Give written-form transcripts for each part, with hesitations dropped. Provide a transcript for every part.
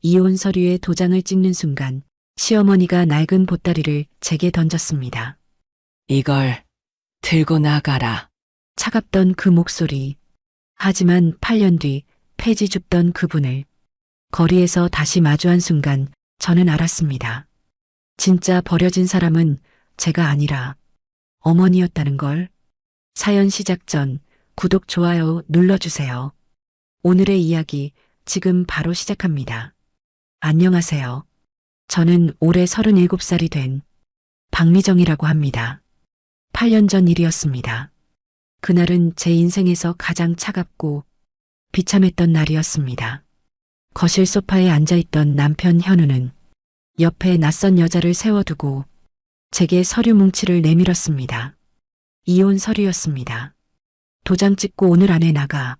이혼 서류에 도장을 찍는 순간 시어머니가 낡은 보따리를 제게 던졌습니다. 이걸 들고 나가라. 차갑던 그 목소리. 하지만 8년 뒤 폐지 줍던 그분을 거리에서 다시 마주한 순간 저는 알았습니다. 진짜 버려진 사람은 제가 아니라 어머니였다는 걸. 사연 시작 전 구독, 좋아요 눌러주세요. 오늘의 이야기 지금 바로 시작합니다. 안녕하세요. 저는 올해 37살이 된 박미정이라고 합니다. 8년 전 일이었습니다. 그날은 제 인생에서 가장 차갑고 비참했던 날이었습니다. 거실 소파에 앉아있던 남편 현우는 옆에 낯선 여자를 세워두고 제게 서류 뭉치를 내밀었습니다. 이혼 서류였습니다. 도장 찍고 오늘 안에 나가.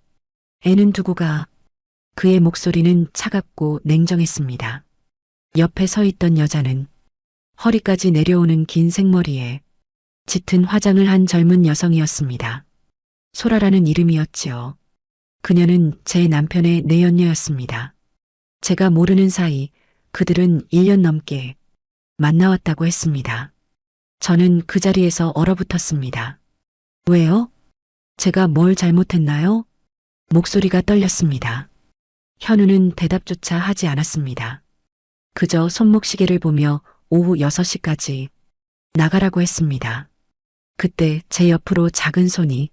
애는 두고 가. 그의 목소리는 차갑고 냉정했습니다. 옆에 서 있던 여자는 허리까지 내려오는 긴 생머리에 짙은 화장을 한 젊은 여성이었습니다. 소라라는 이름이었지요. 그녀는 제 남편의 내연녀였습니다. 제가 모르는 사이 그들은 1년 넘게 만나왔다고 했습니다. 저는 그 자리에서 얼어붙었습니다. 왜요? 제가 뭘 잘못했나요? 목소리가 떨렸습니다. 현우는 대답조차 하지 않았습니다. 그저 손목시계를 보며 오후 6시까지 나가라고 했습니다. 그때 제 옆으로 작은 손이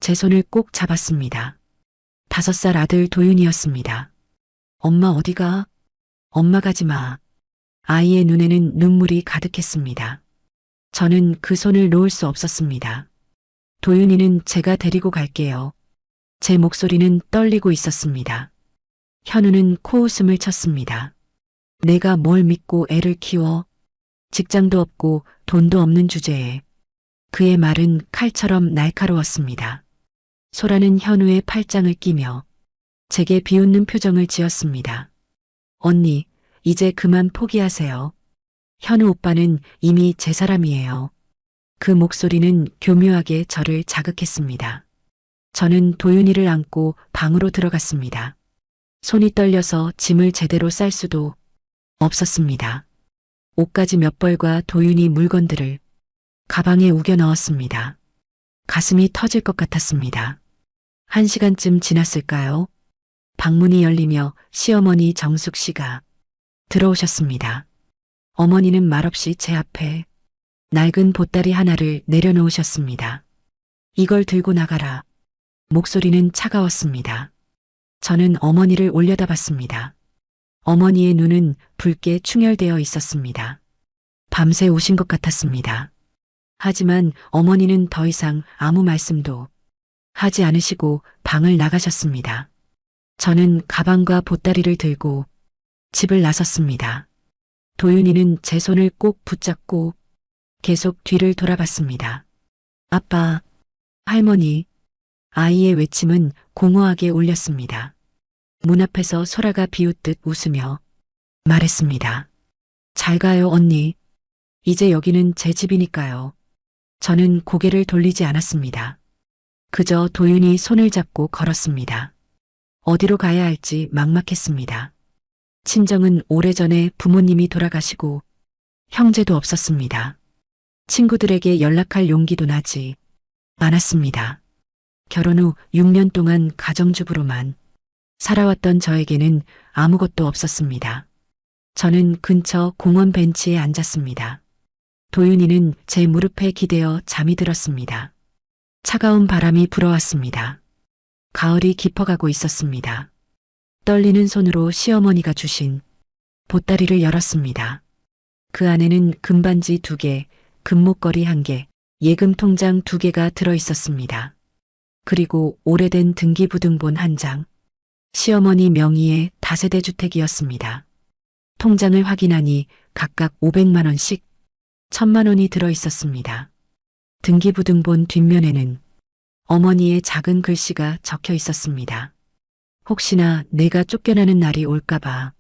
제 손을 꼭 잡았습니다. 5살 아들 도윤이었습니다. 엄마 어디가? 엄마 가지 마. 아이의 눈에는 눈물이 가득했습니다. 저는 그 손을 놓을 수 없었습니다. 도윤이는 제가 데리고 갈게요. 제 목소리는 떨리고 있었습니다. 현우는 코웃음을 쳤습니다. 내가 뭘 믿고 애를 키워? 직장도 없고 돈도 없는 주제에. 그의 말은 칼처럼 날카로웠습니다. 소라는 현우의 팔짱을 끼며 제게 비웃는 표정을 지었습니다. 언니, 이제 그만 포기하세요. 현우 오빠는 이미 제 사람이에요. 그 목소리는 교묘하게 저를 자극했습니다. 저는 도윤이를 안고 방으로 들어갔습니다. 손이 떨려서 짐을 제대로 쌀 수도 없었습니다. 옷가지 몇 벌과 도윤이 물건들을 가방에 우겨 넣었습니다. 가슴이 터질 것 같았습니다. 1시간쯤 지났을까요? 방문이 열리며 시어머니 정숙 씨가 들어오셨습니다. 어머니는 말없이 제 앞에 낡은 보따리 하나를 내려놓으셨습니다. 이걸 들고 나가라. 목소리는 차가웠습니다. 저는 어머니를 올려다봤습니다. 어머니의 눈은 붉게 충혈되어 있었습니다. 밤새 우신 것 같았습니다. 하지만 어머니는 더 이상 아무 말씀도 하지 않으시고 방을 나가셨습니다. 저는 가방과 보따리를 들고 집을 나섰습니다. 도윤이는 제 손을 꼭 붙잡고 계속 뒤를 돌아봤습니다. 아빠, 할머니, 아이의 외침은 공허하게 울렸습니다. 문 앞에서 소라가 비웃듯 웃으며 말했습니다. 잘 가요, 언니. 이제 여기는 제 집이니까요. 저는 고개를 돌리지 않았습니다. 그저 도윤이 손을 잡고 걸었습니다. 어디로 가야 할지 막막했습니다. 친정은 오래전에 부모님이 돌아가시고 형제도 없었습니다. 친구들에게 연락할 용기도 나지 않았습니다. 결혼 후 6년 동안 가정주부로만 살아왔던 저에게는 아무것도 없었습니다. 저는 근처 공원 벤치에 앉았습니다. 도윤이는 제 무릎에 기대어 잠이 들었습니다. 차가운 바람이 불어왔습니다. 가을이 깊어가고 있었습니다. 떨리는 손으로 시어머니가 주신 보따리를 열었습니다. 그 안에는 금반지 2개, 금목걸이 1개, 예금 통장 2개가 들어 있었습니다. 그리고 오래된 등기부등본 1장. 시어머니 명의의 다세대 주택이었습니다. 통장을 확인하니 각각 500만 원씩 1000만 원이 들어 있었습니다. 등기부등본 뒷면에는 어머니의 작은 글씨가 적혀 있었습니다. 혹시나 내가 쫓겨나는 날이 올까봐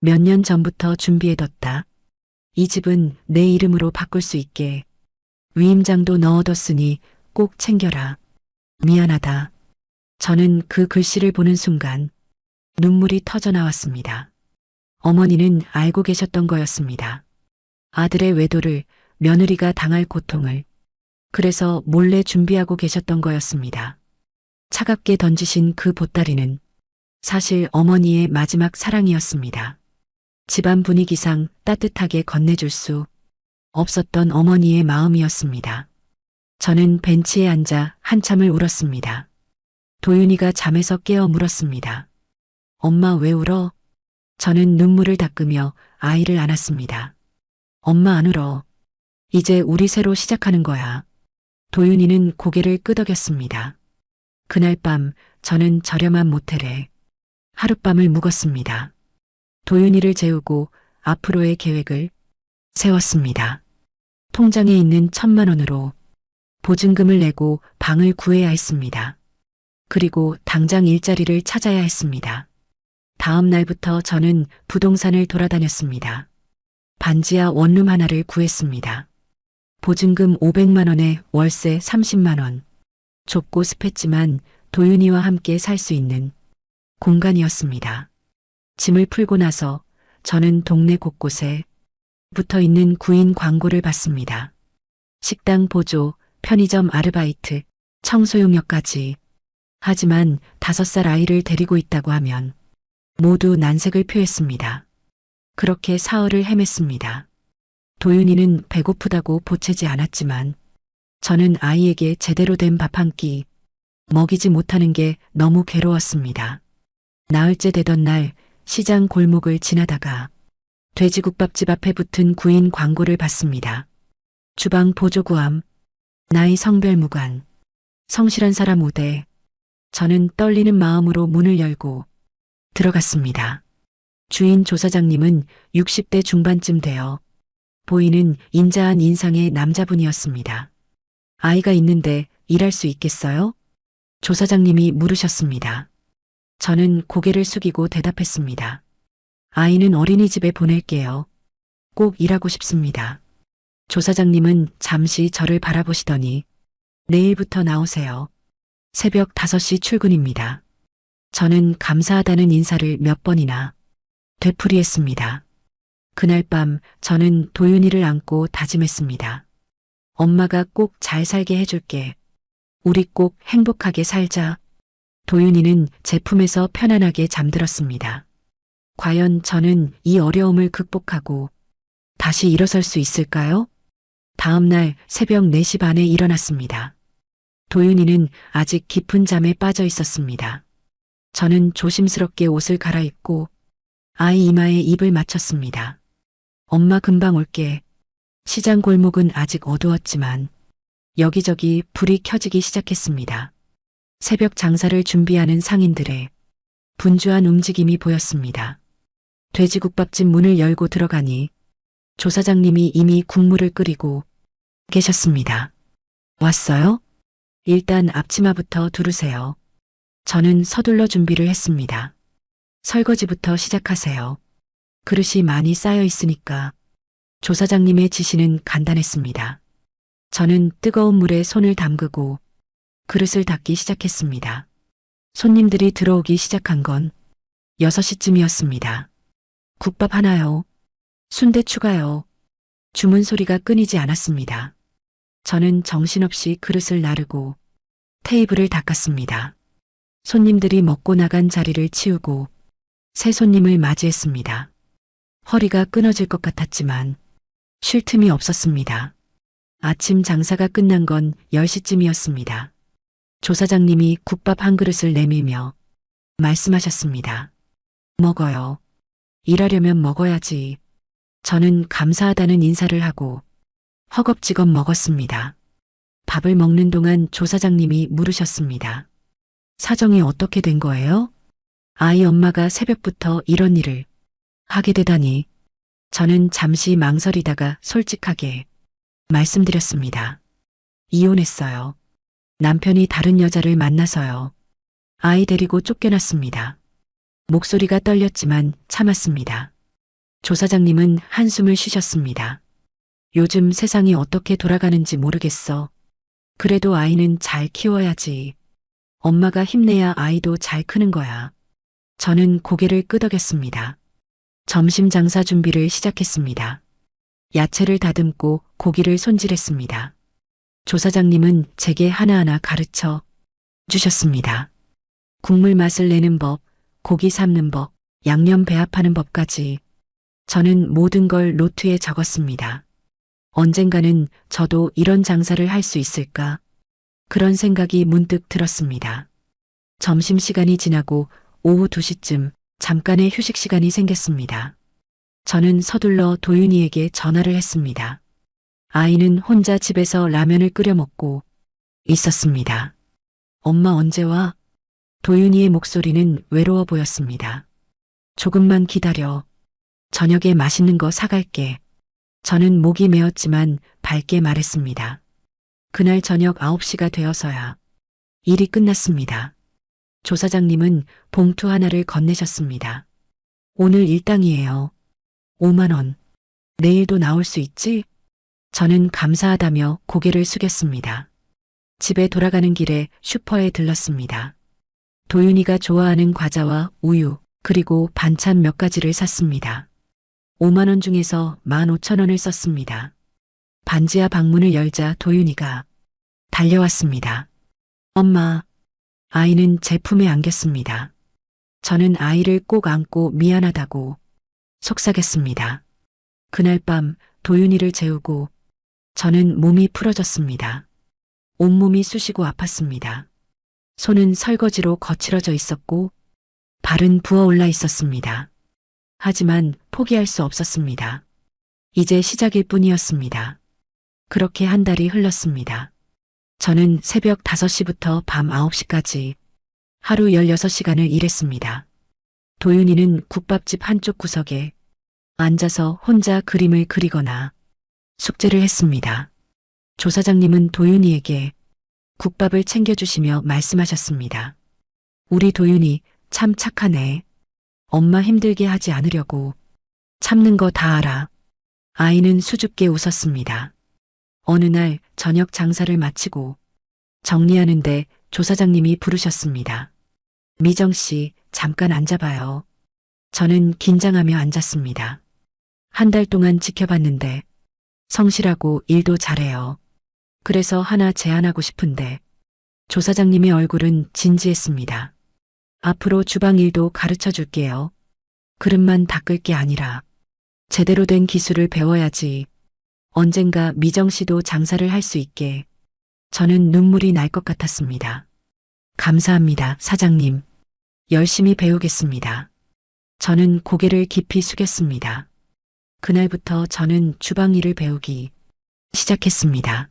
몇 년 전부터 준비해뒀다. 이 집은 내 이름으로 바꿀 수 있게 위임장도 넣어뒀으니 꼭 챙겨라. 미안하다. 저는 그 글씨를 보는 순간 눈물이 터져 나왔습니다. 어머니는 알고 계셨던 거였습니다. 아들의 외도를, 며느리가 당할 고통을. 그래서 몰래 준비하고 계셨던 거였습니다. 차갑게 던지신 그 보따리는 사실 어머니의 마지막 사랑이었습니다. 집안 분위기상 따뜻하게 건네줄 수 없었던 어머니의 마음이었습니다. 저는 벤치에 앉아 한참을 울었습니다. 도윤이가 잠에서 깨어 물었습니다. 엄마 왜 울어? 저는 눈물을 닦으며 아이를 안았습니다. 엄마 안 울어. 이제 우리 새로 시작하는 거야. 도윤이는 고개를 끄덕였습니다. 그날 밤 저는 저렴한 모텔에 하룻밤을 묵었습니다. 도윤이를 재우고 앞으로의 계획을 세웠습니다. 통장에 있는 1,000만 원으로 보증금을 내고 방을 구해야 했습니다. 그리고 당장 일자리를 찾아야 했습니다. 다음 날부터 저는 부동산을 돌아다녔습니다. 반지하 원룸 하나를 구했습니다. 보증금 500만 원에 월세 30만 원. 좁고 습했지만 도윤이와 함께 살 수 있는 공간이었습니다. 짐을 풀고 나서 저는 동네 곳곳에 붙어 있는 구인 광고를 봤습니다. 식당 보조, 편의점 아르바이트, 청소용역까지. 하지만 5살 아이를 데리고 있다고 하면 모두 난색을 표했습니다. 그렇게 사흘을 헤맸습니다. 도윤이는 배고프다고 보채지 않았지만 저는 아이에게 제대로 된 밥 한 끼 먹이지 못하는 게 너무 괴로웠습니다. 나흘째 되던 날 시장 골목을 지나다가 돼지국밥집 앞에 붙은 구인 광고를 봤습니다. 주방 보조 구함, 나이 성별 무관, 성실한 사람 우대. 저는 떨리는 마음으로 문을 열고 들어갔습니다. 주인 조사장님은 60대 중반쯤 되어 보이는 인자한 인상의 남자분이었습니다. 아이가 있는데 일할 수 있겠어요? 조사장님이 물으셨습니다. 저는 고개를 숙이고 대답했습니다. 아이는 어린이집에 보낼게요. 꼭 일하고 싶습니다. 조사장님은 잠시 저를 바라보시더니 내일부터 나오세요. 새벽 5시 출근입니다. 저는 감사하다는 인사를 몇 번이나 되풀이했습니다. 그날 밤 저는 도윤이를 안고 다짐했습니다. 엄마가 꼭 잘 살게 해줄게. 우리 꼭 행복하게 살자. 도윤이는 제 품에서 편안하게 잠들었습니다. 과연 저는 이 어려움을 극복하고 다시 일어설 수 있을까요? 다음 날 새벽 4시 반에 일어났습니다. 도윤이는 아직 깊은 잠에 빠져 있었습니다. 저는 조심스럽게 옷을 갈아입고 아이 이마에 입을 맞췄습니다. 엄마 금방 올게. 시장 골목은 아직 어두웠지만 여기저기 불이 켜지기 시작했습니다. 새벽 장사를 준비하는 상인들의 분주한 움직임이 보였습니다. 돼지국밥집 문을 열고 들어가니 조사장님이 이미 국물을 끓이고 계셨습니다. 왔어요? 일단 앞치마부터 두르세요. 저는 서둘러 준비를 했습니다. 설거지부터 시작하세요. 그릇이 많이 쌓여 있으니까. 조사장님의 지시는 간단했습니다. 저는 뜨거운 물에 손을 담그고 그릇을 닦기 시작했습니다. 손님들이 들어오기 시작한 건 6시쯤이었습니다. 국밥 하나요? 순대 추가요. 주문 소리가 끊이지 않았습니다. 저는 정신없이 그릇을 나르고 테이블을 닦았습니다. 손님들이 먹고 나간 자리를 치우고 새 손님을 맞이했습니다. 허리가 끊어질 것 같았지만 쉴 틈이 없었습니다. 아침 장사가 끝난 건 10시쯤이었습니다. 조사장님이 국밥 한 그릇을 내밀며 말씀하셨습니다. 먹어요. 일하려면 먹어야지. 저는 감사하다는 인사를 하고 허겁지겁 먹었습니다. 밥을 먹는 동안 조사장님이 물으셨습니다. 사정이 어떻게 된 거예요? 아이 엄마가 새벽부터 이런 일을 하게 되다니. 저는 잠시 망설이다가 솔직하게 말씀드렸습니다. 이혼했어요. 남편이 다른 여자를 만나서요. 아이 데리고 쫓겨났습니다. 목소리가 떨렸지만 참았습니다. 조사장님은 한숨을 쉬셨습니다. 요즘 세상이 어떻게 돌아가는지 모르겠어. 그래도 아이는 잘 키워야지. 엄마가 힘내야 아이도 잘 크는 거야. 저는 고개를 끄덕였습니다. 점심 장사 준비를 시작했습니다. 야채를 다듬고 고기를 손질했습니다. 조사장님은 제게 하나하나 가르쳐 주셨습니다. 국물 맛을 내는 법, 고기 삶는 법, 양념 배합하는 법까지 저는 모든 걸 노트에 적었습니다. 언젠가는 저도 이런 장사를 할 수 있을까? 그런 생각이 문득 들었습니다. 점심시간이 지나고 오후 2시쯤 잠깐의 휴식 시간이 생겼습니다. 저는 서둘러 도윤이에게 전화를 했습니다. 아이는 혼자 집에서 라면을 끓여 먹고 있었습니다. 엄마 언제 와? 도윤이의 목소리는 외로워 보였습니다. 조금만 기다려. 저녁에 맛있는 거 사갈게. 저는 목이 메었지만 밝게 말했습니다. 그날 저녁 9시가 되어서야 일이 끝났습니다. 조사장님은 봉투 하나를 건네셨습니다. 오늘 일당이에요. 5만 원. 내일도 나올 수 있지? 저는 감사하다며 고개를 숙였습니다. 집에 돌아가는 길에 슈퍼에 들렀습니다. 도윤이가 좋아하는 과자와 우유, 그리고 반찬 몇 가지를 샀습니다. 5만 원 중에서 15,000원을 썼습니다. 반지하 방문을 열자 도윤이가 달려왔습니다. 엄마, 아이는 제 품에 안겼습니다. 저는 아이를 꼭 안고 미안하다고 속삭였습니다. 그날 밤 도윤이를 재우고 저는 몸이 풀어졌습니다. 온몸이 쑤시고 아팠습니다. 손은 설거지로 거칠어져 있었고 발은 부어올라 있었습니다. 하지만 포기할 수 없었습니다. 이제 시작일 뿐이었습니다. 그렇게 한 달이 흘렀습니다. 저는 새벽 5시부터 밤 9시까지 하루 16시간을 일했습니다. 도윤이는 국밥집 한쪽 구석에 앉아서 혼자 그림을 그리거나 숙제를 했습니다. 조사장님은 도윤이에게 국밥을 챙겨주시며 말씀하셨습니다. 우리 도윤이 참 착하네. 엄마 힘들게 하지 않으려고 참는 거 다 알아. 아이는 수줍게 웃었습니다. 어느 날 저녁 장사를 마치고 정리하는데 조사장님이 부르셨습니다. 미정 씨, 잠깐 앉아봐요. 저는 긴장하며 앉았습니다. 한 달 동안 지켜봤는데 성실하고 일도 잘해요. 그래서 하나 제안하고 싶은데 조사장님의 얼굴은 진지했습니다. 앞으로 주방 일도 가르쳐 줄게요. 그릇만 닦을 게 아니라 제대로 된 기술을 배워야지. 언젠가 미정 씨도 장사를 할 수 있게. 저는 눈물이 날 것 같았습니다. 감사합니다, 사장님. 열심히 배우겠습니다. 저는 고개를 깊이 숙였습니다. 그날부터 저는 주방 일을 배우기 시작했습니다.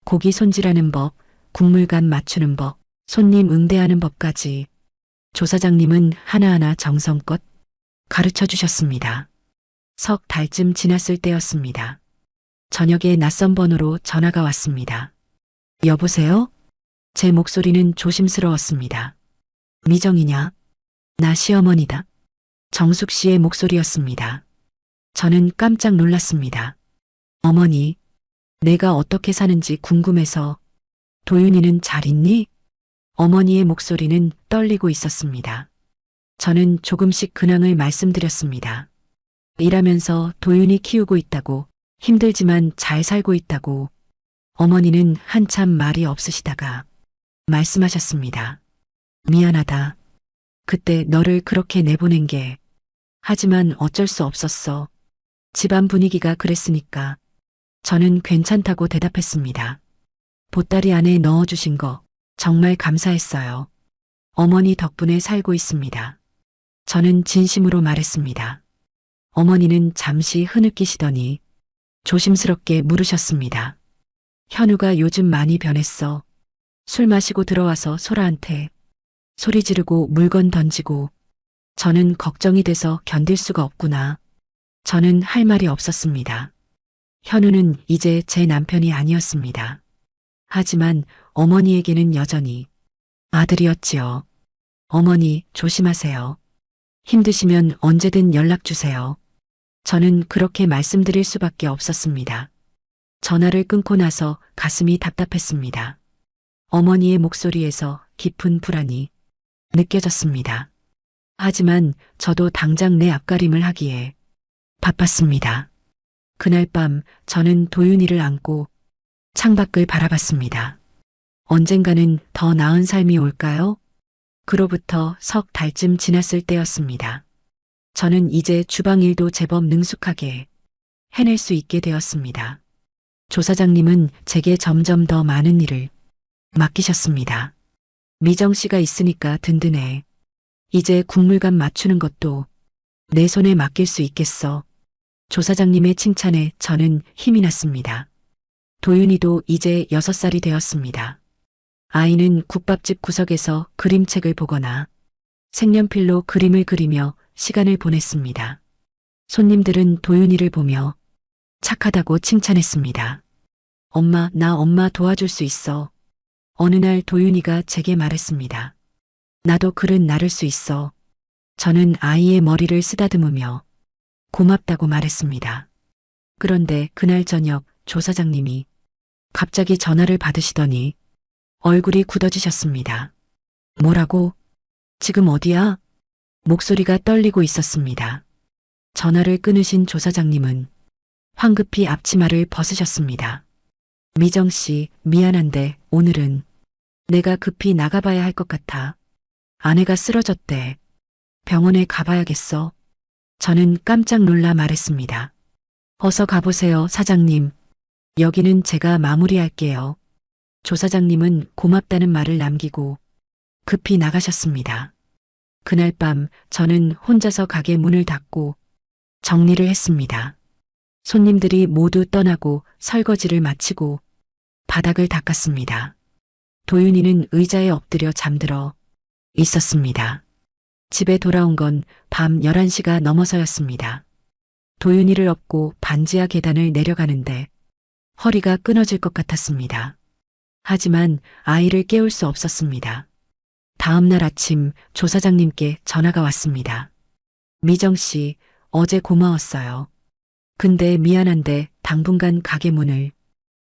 고기 손질하는 법, 국물간 맞추는 법, 손님 응대하는 법까지 조사장님은 하나하나 정성껏 가르쳐 주셨습니다. 석 달쯤 지났을 때였습니다. 저녁에 낯선 번호로 전화가 왔습니다. 여보세요? 제 목소리는 조심스러웠습니다. 미정이냐? 나 시어머니다. 정숙 씨의 목소리였습니다. 저는 깜짝 놀랐습니다. 어머니, 내가 어떻게 사는지 궁금해서. 도윤이는 잘 있니? 어머니의 목소리는 떨리고 있었습니다. 저는 조금씩 근황을 말씀드렸습니다. 일하면서 도윤이 키우고 있다고, 힘들지만 잘 살고 있다고. 어머니는 한참 말이 없으시다가 말씀하셨습니다. 미안하다. 그때 너를 그렇게 내보낸 게. 하지만 어쩔 수 없었어. 집안 분위기가 그랬으니까. 저는 괜찮다고 대답했습니다. 보따리 안에 넣어주신 거 정말 감사했어요. 어머니 덕분에 살고 있습니다. 저는 진심으로 말했습니다. 어머니는 잠시 흐느끼시더니 조심스럽게 물으셨습니다. 현우가 요즘 많이 변했어. 술 마시고 들어와서 소라한테 소리 지르고 물건 던지고. 저는 걱정이 돼서 견딜 수가 없구나. 저는 할 말이 없었습니다. 현우는 이제 제 남편이 아니었습니다. 하지만 어머니에게는 여전히 아들이었지요. 어머니, 조심하세요. 힘드시면 언제든 연락 주세요. 저는 그렇게 말씀드릴 수밖에 없었습니다. 전화를 끊고 나서 가슴이 답답했습니다. 어머니의 목소리에서 깊은 불안이 느껴졌습니다. 하지만 저도 당장 내 앞가림을 하기에 바빴습니다. 그날 밤 저는 도윤이를 안고 창밖을 바라봤습니다. 언젠가는 더 나은 삶이 올까요? 그로부터 석 달쯤 지났을 때였습니다. 저는 이제 주방 일도 제법 능숙하게 해낼 수 있게 되었습니다. 조사장님은 제게 점점 더 많은 일을 맡기셨습니다. 미정 씨가 있으니까 든든해. 이제 국물감 맞추는 것도 내 손에 맡길 수 있겠어. 조사장님의 칭찬에 저는 힘이 났습니다. 도윤이도 이제 6살이 되었습니다. 아이는 국밥집 구석에서 그림책을 보거나 색연필로 그림을 그리며 시간을 보냈습니다. 손님들은 도윤이를 보며 착하다고 칭찬했습니다. 엄마 도와줄 수 있어. 어느 날 도윤이가 제게 말했습니다. 나도 글은 나를 수 있어. 저는 아이의 머리를 쓰다듬으며 고맙다고 말했습니다. 그런데 그날 저녁 조사장님이 갑자기 전화를 받으시더니 얼굴이 굳어지셨습니다. 뭐라고? 지금 어디야? 목소리가 떨리고 있었습니다. 전화를 끊으신 조사장님은 황급히 앞치마를 벗으셨습니다. 미정 씨, 미안한데 오늘은 내가 급히 나가봐야 할 것 같아. 아내가 쓰러졌대. 병원에 가봐야겠어. 저는 깜짝 놀라 말했습니다. 어서 가보세요, 사장님. 여기는 제가 마무리할게요. 조사장님은 고맙다는 말을 남기고 급히 나가셨습니다. 그날 밤 저는 혼자서 가게 문을 닫고 정리를 했습니다. 손님들이 모두 떠나고 설거지를 마치고 바닥을 닦았습니다. 도윤이는 의자에 엎드려 잠들어 있었습니다. 집에 돌아온 건 밤 11시가 넘어서였습니다. 도윤이를 업고 반지하 계단을 내려가는데 허리가 끊어질 것 같았습니다. 하지만 아이를 깨울 수 없었습니다. 다음 날 아침 조사장님께 전화가 왔습니다. 미정 씨, 어제 고마웠어요. 근데 미안한데 당분간 가게 문을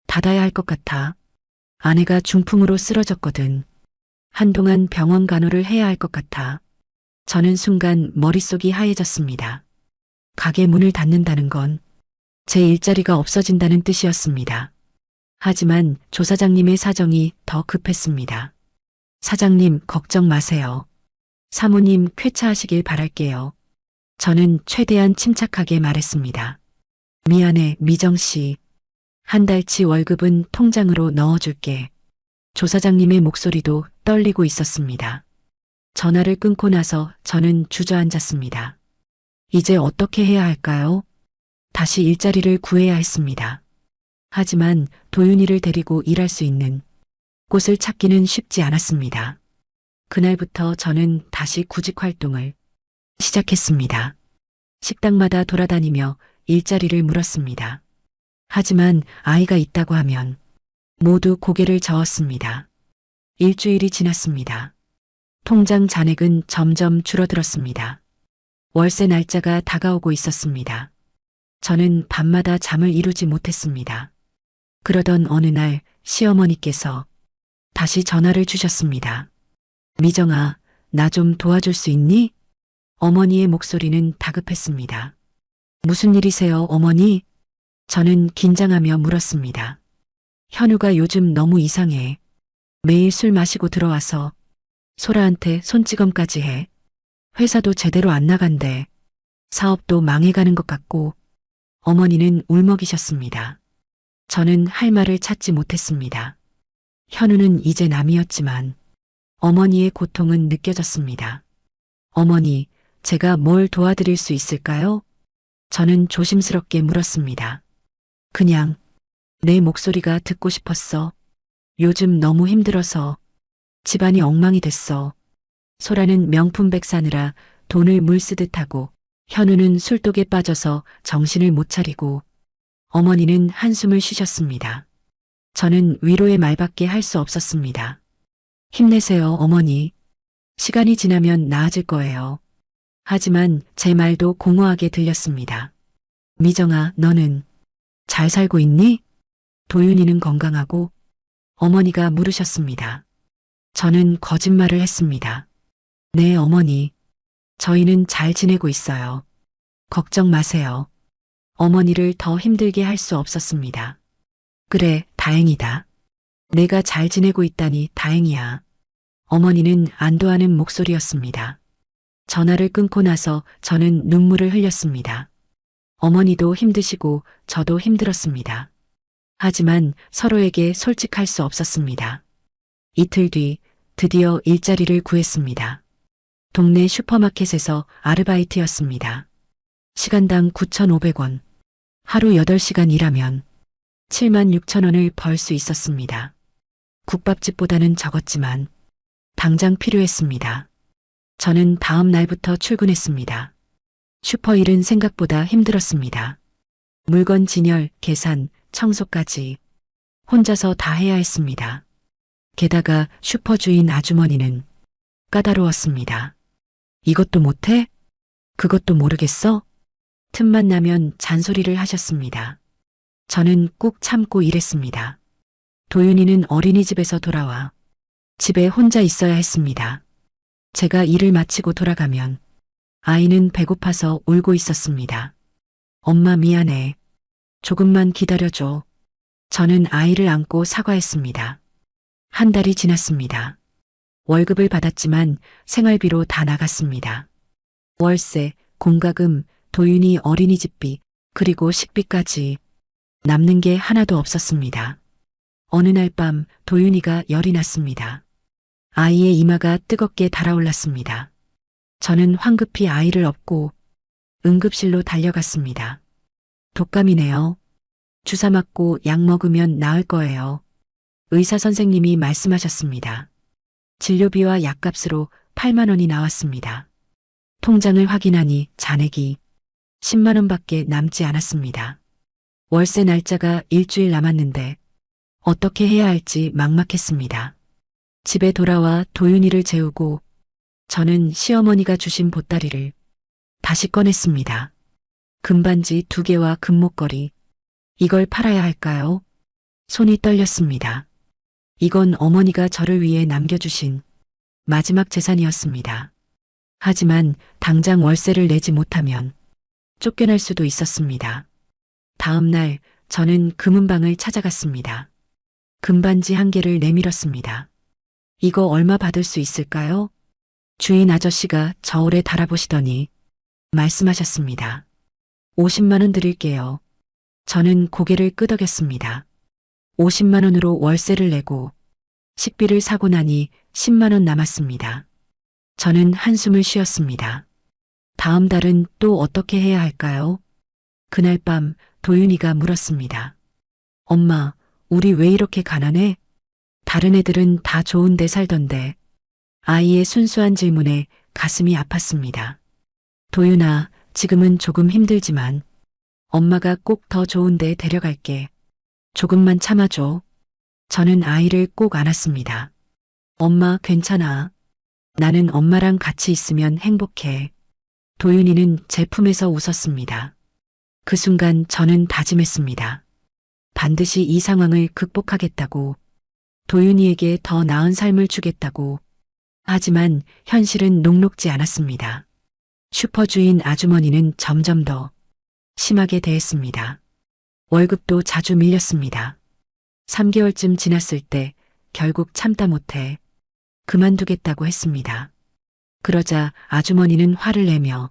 닫아야 할 것 같아. 아내가 중풍으로 쓰러졌거든. 한동안 병원 간호를 해야 할 것 같아. 저는 순간 머릿속이 하얘졌습니다. 가게 문을 닫는다는 건 제 일자리가 없어진다는 뜻이었습니다. 하지만 조사장님의 사정이 더 급했습니다. 사장님, 걱정 마세요. 사모님 쾌차하시길 바랄게요. 저는 최대한 침착하게 말했습니다. 미안해, 미정 씨. 한 달치 월급은 통장으로 넣어줄게. 조사장님의 목소리도 떨리고 있었습니다. 전화를 끊고 나서 저는 주저앉았습니다. 이제 어떻게 해야 할까요? 다시 일자리를 구해야 했습니다. 하지만 도윤이를 데리고 일할 수 있는 곳을 찾기는 쉽지 않았습니다. 그날부터 저는 다시 구직 활동을 시작했습니다. 식당마다 돌아다니며 일자리를 물었습니다. 하지만 아이가 있다고 하면 모두 고개를 저었습니다. 일주일이 지났습니다. 통장 잔액은 점점 줄어들었습니다. 월세 날짜가 다가오고 있었습니다. 저는 밤마다 잠을 이루지 못했습니다. 그러던 어느 날 시어머니께서 다시 전화를 주셨습니다. 미정아, 나 좀 도와줄 수 있니? 어머니의 목소리는 다급했습니다. 무슨 일이세요, 어머니? 저는 긴장하며 물었습니다. 현우가 요즘 너무 이상해. 매일 술 마시고 들어와서 소라한테 손찌검까지 해. 회사도 제대로 안 나간대. 사업도 망해가는 것 같고. 어머니는 울먹이셨습니다. 저는 할 말을 찾지 못했습니다. 현우는 이제 남이었지만 어머니의 고통은 느껴졌습니다. 어머니, 제가 뭘 도와드릴 수 있을까요? 저는 조심스럽게 물었습니다. 그냥 내 목소리가 듣고 싶었어. 요즘 너무 힘들어서 집안이 엉망이 됐어. 소라는 명품백 사느라 돈을 물 쓰듯 하고 현우는 술독에 빠져서 정신을 못 차리고 어머니는 한숨을 쉬셨습니다. 저는 위로의 말밖에 할 수 없었습니다. 힘내세요, 어머니. 시간이 지나면 나아질 거예요. 하지만 제 말도 공허하게 들렸습니다. 미정아, 너는 잘 살고 있니? 도윤이는 건강하고? 어머니가 물으셨습니다. 저는 거짓말을 했습니다. 네, 어머니. 저희는 잘 지내고 있어요. 걱정 마세요. 어머니를 더 힘들게 할 수 없었습니다. 그래, 다행이다. 내가 잘 지내고 있다니 다행이야. 어머니는 안도하는 목소리였습니다. 전화를 끊고 나서 저는 눈물을 흘렸습니다. 어머니도 힘드시고 저도 힘들었습니다. 하지만 서로에게 솔직할 수 없었습니다. 이틀 뒤 드디어 일자리를 구했습니다. 동네 슈퍼마켓에서 아르바이트였습니다. 시간당 9,500원. 하루 8시간 일하면 76,000원을 벌 수 있었습니다. 국밥집보다는 적었지만 당장 필요했습니다. 저는 다음 날부터 출근했습니다. 슈퍼 일은 생각보다 힘들었습니다. 물건 진열, 계산, 청소까지 혼자서 다 해야 했습니다. 게다가 슈퍼 주인 아주머니는 까다로웠습니다. 이것도 못해? 그것도 모르겠어? 틈만 나면 잔소리를 하셨습니다. 저는 꾹 참고 일했습니다. 도윤이는 어린이집에서 돌아와 집에 혼자 있어야 했습니다. 제가 일을 마치고 돌아가면 아이는 배고파서 울고 있었습니다. 엄마 미안해. 조금만 기다려줘. 저는 아이를 안고 사과했습니다. 한 달이 지났습니다. 월급을 받았지만 생활비로 다 나갔습니다. 월세, 공과금, 도윤이 어린이집비, 그리고 식비까지 남는 게 하나도 없었습니다. 어느 날 밤 도윤이가 열이 났습니다. 아이의 이마가 뜨겁게 달아올랐습니다. 저는 황급히 아이를 업고 응급실로 달려갔습니다. 독감이네요. 주사 맞고 약 먹으면 나을 거예요. 의사 선생님이 말씀하셨습니다. 진료비와 약값으로 8만 원이 나왔습니다. 통장을 확인하니 잔액이 10만 원밖에 남지 않았습니다. 월세 날짜가 일주일 남았는데 어떻게 해야 할지 막막했습니다. 집에 돌아와 도윤이를 재우고 저는 시어머니가 주신 보따리를 다시 꺼냈습니다. 금반지 2개와 금목걸이. 이걸 팔아야 할까요? 손이 떨렸습니다. 이건 어머니가 저를 위해 남겨주신 마지막 재산이었습니다. 하지만 당장 월세를 내지 못하면 쫓겨날 수도 있었습니다. 다음 날 저는 금은방을 찾아갔습니다. 금반지 1개를 내밀었습니다. 이거 얼마 받을 수 있을까요? 주인 아저씨가 저울에 달아보시더니 말씀하셨습니다. 50만 원 드릴게요. 저는 고개를 끄덕였습니다. 50만 원으로 월세를 내고 식비를 사고 나니 10만 원 남았습니다. 저는 한숨을 쉬었습니다. 다음 달은 또 어떻게 해야 할까요? 그날 밤 도윤이가 물었습니다. 엄마, 우리 왜 이렇게 가난해? 다른 애들은 다 좋은 데 살던데. 아이의 순수한 질문에 가슴이 아팠습니다. 도윤아, 지금은 조금 힘들지만 엄마가 꼭 더 좋은 데 데려갈게. 조금만 참아줘. 저는 아이를 꼭 안았습니다. 엄마, 괜찮아. 나는 엄마랑 같이 있으면 행복해. 도윤이는 제 품에서 웃었습니다. 그 순간 저는 다짐했습니다. 반드시 이 상황을 극복하겠다고. 도윤이에게 더 나은 삶을 주겠다고. 하지만 현실은 녹록지 않았습니다. 슈퍼주인 아주머니는 점점 더 심하게 대했습니다. 월급도 자주 밀렸습니다. 3개월쯤 지났을 때 결국 참다 못해 그만두겠다고 했습니다. 그러자 아주머니는 화를 내며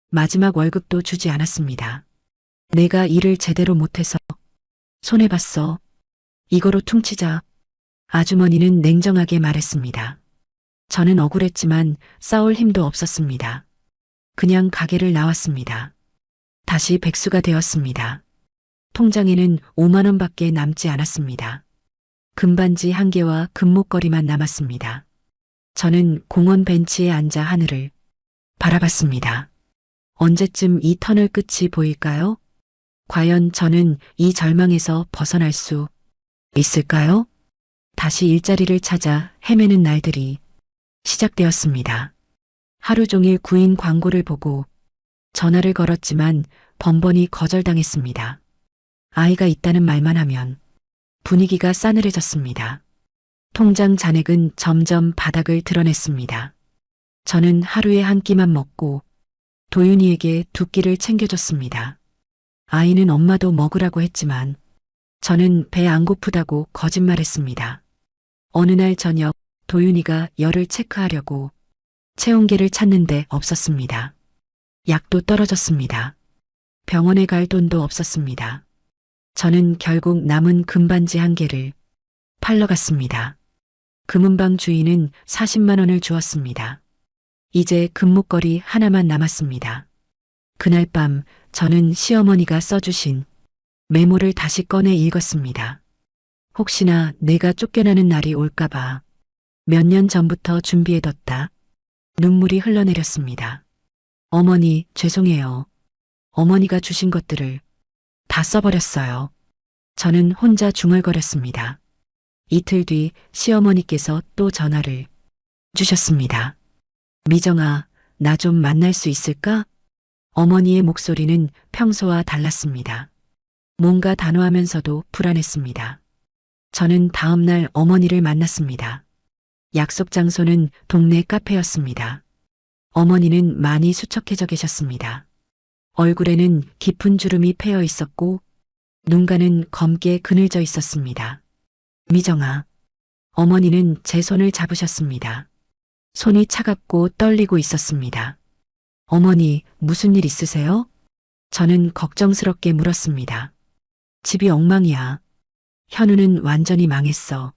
마지막 월급도 주지 않았습니다. 내가 일을 제대로 못해서 손해봤어. 이거로 퉁치자. 아주머니는 냉정하게 말했습니다. 저는 억울했지만 싸울 힘도 없었습니다. 그냥 가게를 나왔습니다. 다시 백수가 되었습니다. 통장에는 5만 원밖에 남지 않았습니다. 금반지 1개와 금목걸이만 남았습니다. 저는 공원 벤치에 앉아 하늘을 바라봤습니다. 언제쯤 이 터널 끝이 보일까요? 과연 저는 이 절망에서 벗어날 수 있을까요? 다시 일자리를 찾아 헤매는 날들이 시작되었습니다. 하루 종일 구인 광고를 보고 전화를 걸었지만 번번이 거절당했습니다. 아이가 있다는 말만 하면 분위기가 싸늘해졌습니다. 통장 잔액은 점점 바닥을 드러냈습니다. 저는 하루에 한 끼만 먹고 도윤이에게 두 끼를 챙겨줬습니다. 아이는 엄마도 먹으라고 했지만 저는 배 안 고프다고 거짓말했습니다. 어느 날 저녁 도윤이가 열을 체크하려고 체온계를 찾는데 없었습니다. 약도 떨어졌습니다. 병원에 갈 돈도 없었습니다. 저는 결국 남은 금반지 한 개를 팔러 갔습니다. 금은방 주인은 40만 원을 주었습니다. 이제 금목걸이 하나만 남았습니다. 그날 밤 저는 시어머니가 써주신 메모를 다시 꺼내 읽었습니다. 혹시나 내가 쫓겨나는 날이 올까봐 몇 년 전부터 준비해뒀다. 눈물이 흘러내렸습니다. 어머니, 죄송해요. 어머니가 주신 것들을 다 써버렸어요. 저는 혼자 중얼거렸습니다. 이틀 뒤 시어머니께서 또 전화를 주셨습니다. 미정아, 나 좀 만날 수 있을까? 어머니의 목소리는 평소와 달랐습니다. 뭔가 단호하면서도 불안했습니다. 저는 다음 날 어머니를 만났습니다. 약속 장소는 동네 카페였습니다. 어머니는 많이 수척해져 계셨습니다. 얼굴에는 깊은 주름이 패여 있었고 눈가는 검게 그늘져 있었습니다. 미정아, 어머니는 제 손을 잡으셨습니다. 손이 차갑고 떨리고 있었습니다. 어머니, 무슨 일 있으세요? 저는 걱정스럽게 물었습니다. 집이 엉망이야. 현우는 완전히 망했어.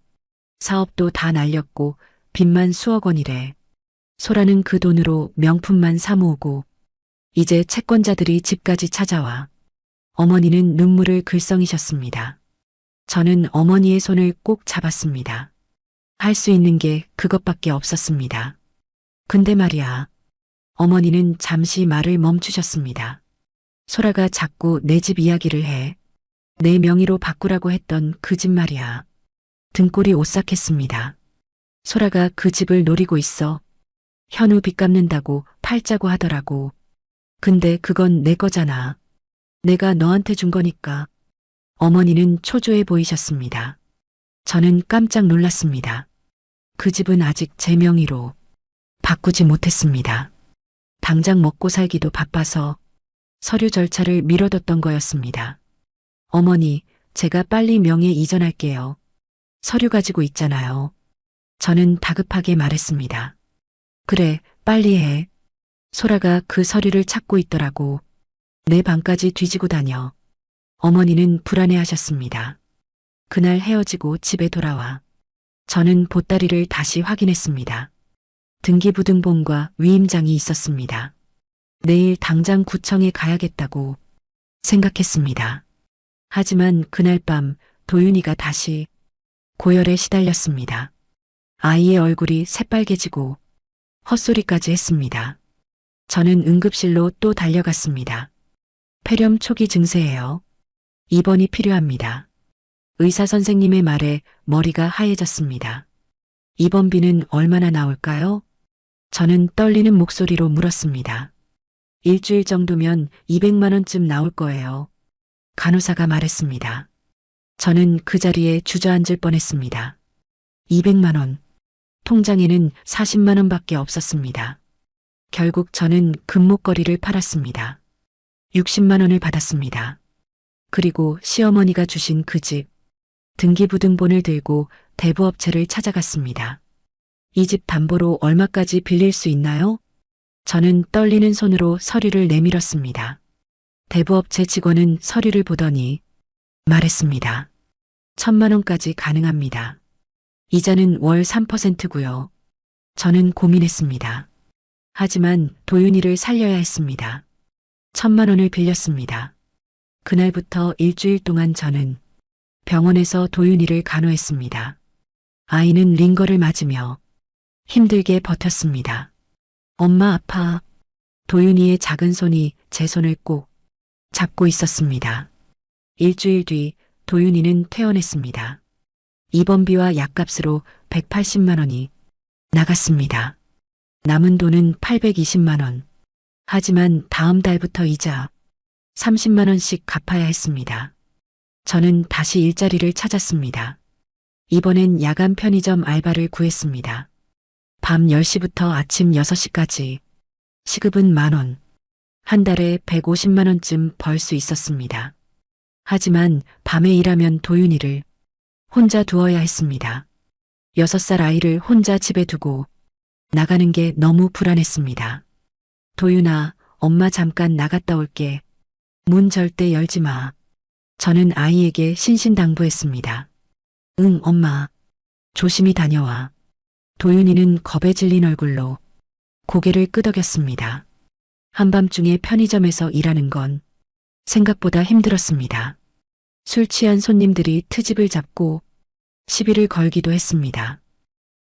사업도 다 날렸고 빚만 수억 원이래. 소라는 그 돈으로 명품만 사 모으고 이제 채권자들이 집까지 찾아와. 어머니는 눈물을 글썽이셨습니다. 저는 어머니의 손을 꼭 잡았습니다. 할 수 있는 게 그것밖에 없었습니다. 근데 말이야. 어머니는 잠시 말을 멈추셨습니다. 소라가 자꾸 내 집 이야기를 해. 내 명의로 바꾸라고 했던 그 집 말이야. 등골이 오싹했습니다. 소라가 그 집을 노리고 있어. 현우 빚 갚는다고 팔자고 하더라고. 근데 그건 내 거잖아. 내가 너한테 준 거니까. 어머니는 초조해 보이셨습니다. 저는 깜짝 놀랐습니다. 그 집은 아직 제 명의로 바꾸지 못했습니다. 당장 먹고 살기도 바빠서 서류 절차를 미뤄뒀던 거였습니다. 어머니, 제가 빨리 명예 이전할게요. 서류 가지고 있잖아요. 저는 다급하게 말했습니다. 그래, 빨리 해. 소라가 그 서류를 찾고 있더라고. 내 방까지 뒤지고 다녀. 어머니는 불안해하셨습니다. 그날 헤어지고 집에 돌아와 저는 보따리를 다시 확인했습니다. 등기부등본과 위임장이 있었습니다. 내일 당장 구청에 가야겠다고 생각했습니다. 하지만 그날 밤 도윤이가 다시 고열에 시달렸습니다. 아이의 얼굴이 새빨개지고 헛소리까지 했습니다. 저는 응급실로 또 달려갔습니다. 폐렴 초기 증세예요. 입원이 필요합니다. 의사 선생님의 말에 머리가 하얘졌습니다. 입원비는 얼마나 나올까요? 저는 떨리는 목소리로 물었습니다. 일주일 정도면 200만 원쯤 나올 거예요. 간호사가 말했습니다. 저는 그 자리에 주저앉을 뻔했습니다. 200만 원. 통장에는 40만 원밖에 없었습니다. 결국 저는 금목걸이를 팔았습니다. 60만 원을 받았습니다. 그리고 시어머니가 주신 그 집, 등기부등본을 들고 대부업체를 찾아갔습니다. 이 집 담보로 얼마까지 빌릴 수 있나요? 저는 떨리는 손으로 서류를 내밀었습니다. 대부업체 직원은 서류를 보더니 말했습니다. 1,000만 원까지 가능합니다. 이자는 월 3%고요. 저는 고민했습니다. 하지만 도윤이를 살려야 했습니다. 1,000만 원을 빌렸습니다. 그날부터 일주일 동안 저는 병원에서 도윤이를 간호했습니다. 아이는 링거를 맞으며 힘들게 버텼습니다. 엄마 아파. 도윤이의 작은 손이 제 손을 꼭 잡고 있었습니다. 일주일 뒤 도윤이는 퇴원했습니다. 입원비와 약값으로 180만 원이 나갔습니다. 남은 돈은 820만 원. 하지만 다음 달부터 이자 30만 원씩 갚아야 했습니다. 저는 다시 일자리를 찾았습니다. 이번엔 야간 편의점 알바를 구했습니다. 밤 10시부터 아침 6시까지. 시급은 10,000원. 한 달에 150만 원쯤 벌 수 있었습니다. 하지만 밤에 일하면 도윤이를 혼자 두어야 했습니다. 6살 아이를 혼자 집에 두고 나가는 게 너무 불안했습니다. 도윤아, 엄마 잠깐 나갔다 올게. 문 절대 열지 마. 저는 아이에게 신신당부했습니다. 응, 엄마. 조심히 다녀와. 도윤이는 겁에 질린 얼굴로 고개를 끄덕였습니다. 한밤중에 편의점에서 일하는 건 생각보다 힘들었습니다. 술 취한 손님들이 트집을 잡고 시비를 걸기도 했습니다.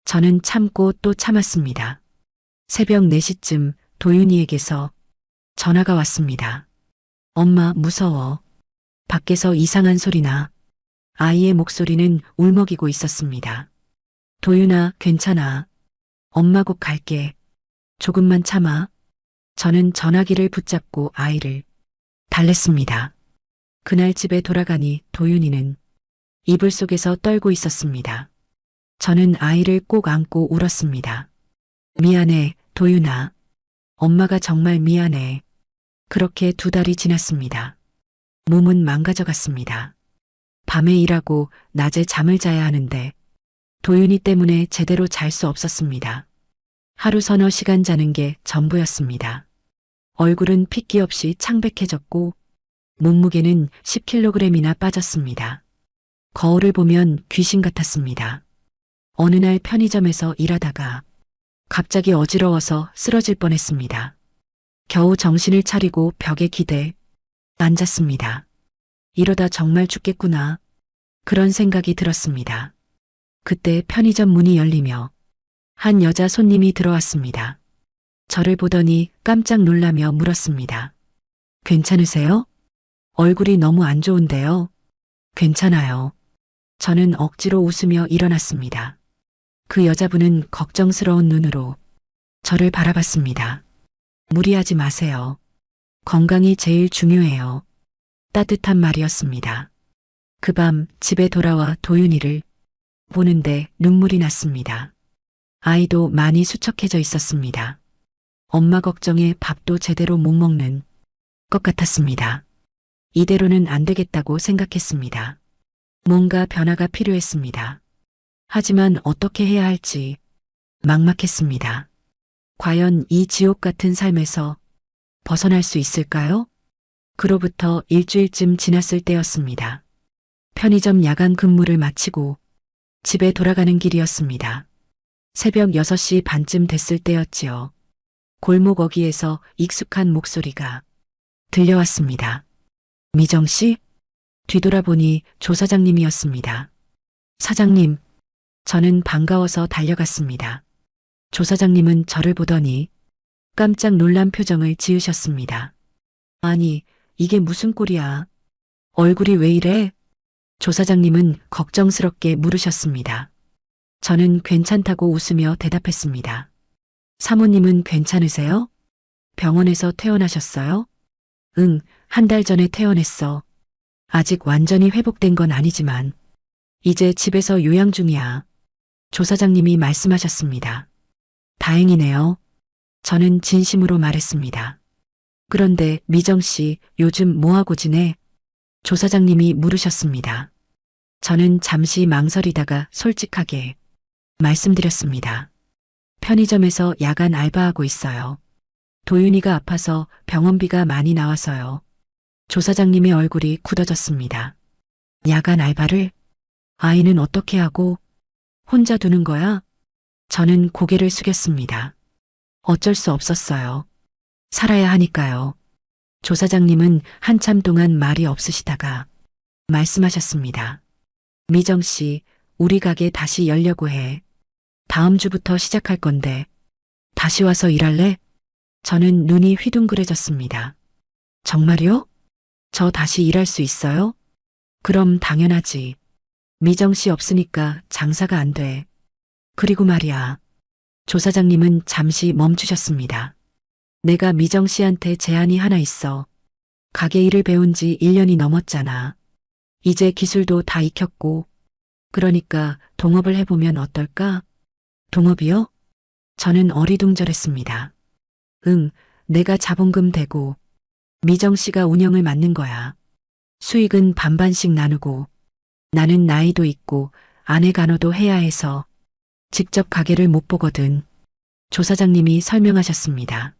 저는 참고 또 참았습니다. 새벽 4시쯤 도윤이에게서 전화가 왔습니다. 엄마, 무서워. 밖에서 이상한 소리나. 아이의 목소리는 울먹이고 있었습니다. 도윤아, 괜찮아. 엄마 곧 갈게. 조금만 참아. 저는 전화기를 붙잡고 아이를 달랬습니다. 그날 집에 돌아가니 도윤이는 이불 속에서 떨고 있었습니다. 저는 아이를 꼭 안고 울었습니다. 미안해, 도윤아. 엄마가 정말 미안해. 그렇게 2달이 지났습니다. 몸은 망가져갔습니다. 밤에 일하고 낮에 잠을 자야 하는데 도윤이 때문에 제대로 잘 수 없었습니다. 하루 서너 시간 자는 게 전부였습니다. 얼굴은 핏기 없이 창백해졌고 몸무게는 10kg이나 빠졌습니다. 거울을 보면 귀신 같았습니다. 어느 날 편의점에서 일하다가 갑자기 어지러워서 쓰러질 뻔했습니다. 겨우 정신을 차리고 벽에 기대 앉았습니다. 이러다 정말 죽겠구나. 그런 생각이 들었습니다. 그때 편의점 문이 열리며 한 여자 손님이 들어왔습니다. 저를 보더니 깜짝 놀라며 물었습니다. 괜찮으세요? 얼굴이 너무 안 좋은데요. 괜찮아요. 저는 억지로 웃으며 일어났습니다. 그 여자분은 걱정스러운 눈으로 저를 바라봤습니다. 무리하지 마세요. 건강이 제일 중요해요. 따뜻한 말이었습니다. 그 밤 집에 돌아와 도윤이를 보는데 눈물이 났습니다. 아이도 많이 수척해져 있었습니다. 엄마 걱정에 밥도 제대로 못 먹는 것 같았습니다. 이대로는 안 되겠다고 생각했습니다. 뭔가 변화가 필요했습니다. 하지만 어떻게 해야 할지 막막했습니다. 과연 이 지옥 같은 삶에서 벗어날 수 있을까요? 그로부터 일주일쯤 지났을 때였습니다. 편의점 야간 근무를 마치고 집에 돌아가는 길이었습니다. 새벽 6시 반쯤 됐을 때였지요. 골목 어귀에서 익숙한 목소리가 들려왔습니다. 미정 씨? 뒤돌아보니 조 사장님이었습니다. 사장님, 저는 반가워서 달려갔습니다. 조 사장님은 저를 보더니 깜짝 놀란 표정을 지으셨습니다. 아니, 이게 무슨 꼴이야? 얼굴이 왜 이래? 조 사장님은 걱정스럽게 물으셨습니다. 저는 괜찮다고 웃으며 대답했습니다. 사모님은 괜찮으세요? 병원에서 퇴원하셨어요? 응, 1달 전에 퇴원했어. 아직 완전히 회복된 건 아니지만 이제 집에서 요양 중이야. 조 사장님이 말씀하셨습니다. 다행이네요. 저는 진심으로 말했습니다. 그런데 미정 씨 요즘 뭐하고 지내? 조 사장님이 물으셨습니다. 저는 잠시 망설이다가 솔직하게 말씀드렸습니다. 편의점에서 야간 알바하고 있어요. 도윤이가 아파서 병원비가 많이 나와서요. 조 사장님의 얼굴이 굳어졌습니다. 야간 알바를? 아이는 어떻게 하고? 혼자 두는 거야? 저는 고개를 숙였습니다. 어쩔 수 없었어요. 살아야 하니까요. 조 사장님은 한참 동안 말이 없으시다가 말씀하셨습니다. 미정 씨, 우리 가게 다시 열려고 해. 다음 주부터 시작할 건데 다시 와서 일할래? 저는 눈이 휘둥그레졌습니다. 정말요? 저 다시 일할 수 있어요? 그럼 당연하지. 미정 씨 없으니까 장사가 안 돼. 그리고 말이야. 조 사장님은 잠시 멈추셨습니다. 내가 미정 씨한테 제안이 하나 있어. 가게 일을 배운 지 1년이 넘었잖아. 이제 기술도 다 익혔고. 그러니까 동업을 해보면 어떨까? 동업이요? 저는 어리둥절했습니다. 응, 내가 자본금 대고 미정 씨가 운영을 맡는 거야. 수익은 반반씩 나누고 나는 나이도 있고 아내 간호도 해야 해서 직접 가게를 못 보거든. 조 사장님이 설명하셨습니다.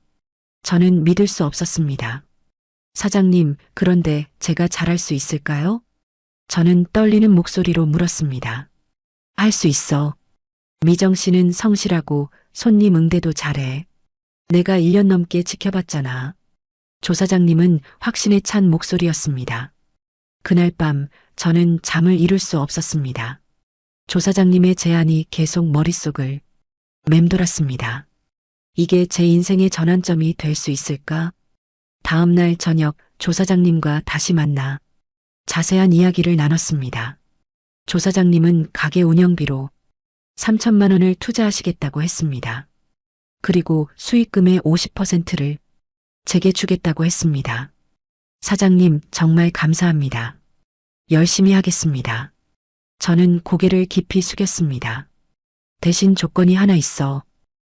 저는 믿을 수 없었습니다. 사장님, 그런데 제가 잘할 수 있을까요? 저는 떨리는 목소리로 물었습니다. 할 수 있어. 미정 씨는 성실하고 손님 응대도 잘해. 내가 1년 넘게 지켜봤잖아. 조 사장님은 확신에 찬 목소리였습니다. 그날 밤 저는 잠을 이룰 수 없었습니다. 조 사장님의 제안이 계속 머릿속을 맴돌았습니다. 이게 제 인생의 전환점이 될 수 있을까? 다음 날 저녁 조 사장님과 다시 만나 자세한 이야기를 나눴습니다. 조 사장님은 가게 운영비로 3천만 원을 투자하시겠다고 했습니다. 그리고 수익금의 50%를 제게 주겠다고 했습니다. 사장님, 정말 감사합니다. 열심히 하겠습니다. 저는 고개를 깊이 숙였습니다. 대신 조건이 하나 있어.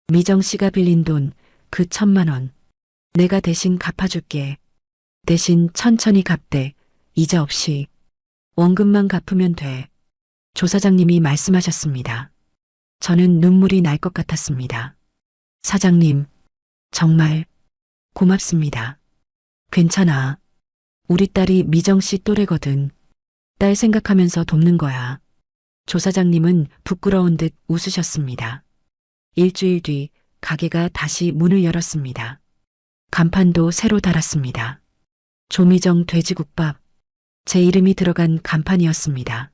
미정 씨가 빌린 돈, 그 1,000만 원. 내가 대신 갚아줄게. 대신 천천히 갚되, 이자 없이. 원금만 갚으면 돼. 조 사장님이 말씀하셨습니다. 저는 눈물이 날 것 같았습니다. 사장님, 정말 고맙습니다. 괜찮아. 우리 딸이 미정 씨 또래거든. 딸 생각하면서 돕는 거야. 조 사장님은 부끄러운 듯 웃으셨습니다. 일주일 뒤 가게가 다시 문을 열었습니다. 간판도 새로 달았습니다. 조미정 돼지국밥. 제 이름이 들어간 간판이었습니다.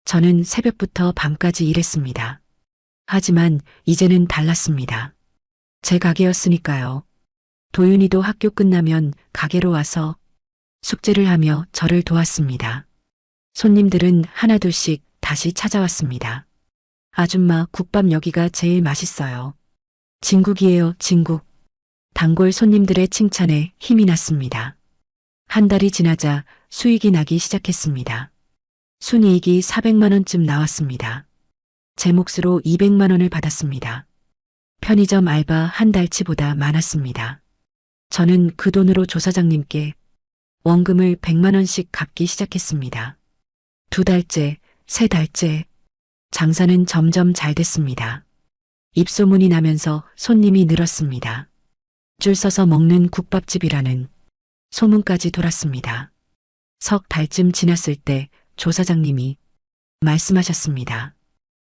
저는 새벽부터 밤까지 일했습니다. 하지만 이제는 달랐습니다. 제 가게였으니까요. 도윤이도 학교 끝나면 가게로 와서 숙제를 하며 저를 도왔습니다. 손님들은 하나둘씩 다시 찾아왔습니다. 아줌마, 국밥 여기가 제일 맛있어요. 진국이에요, 진국. 단골 손님들의 칭찬에 힘이 났습니다. 한 달이 지나자 수익이 나기 시작했습니다. 순이익이 400만 원쯤 나왔습니다. 제 몫으로 200만 원을 받았습니다. 편의점 알바 한 달치보다 많았습니다. 저는 그 돈으로 조 사장님께 원금을 100만 원씩 갚기 시작했습니다. 2달째, 3달째, 장사는 점점 잘 됐습니다. 입소문이 나면서 손님이 늘었습니다. 줄 서서 먹는 국밥집이라는 소문까지 돌았습니다. 석 달쯤 지났을 때 조 사장님이 말씀하셨습니다.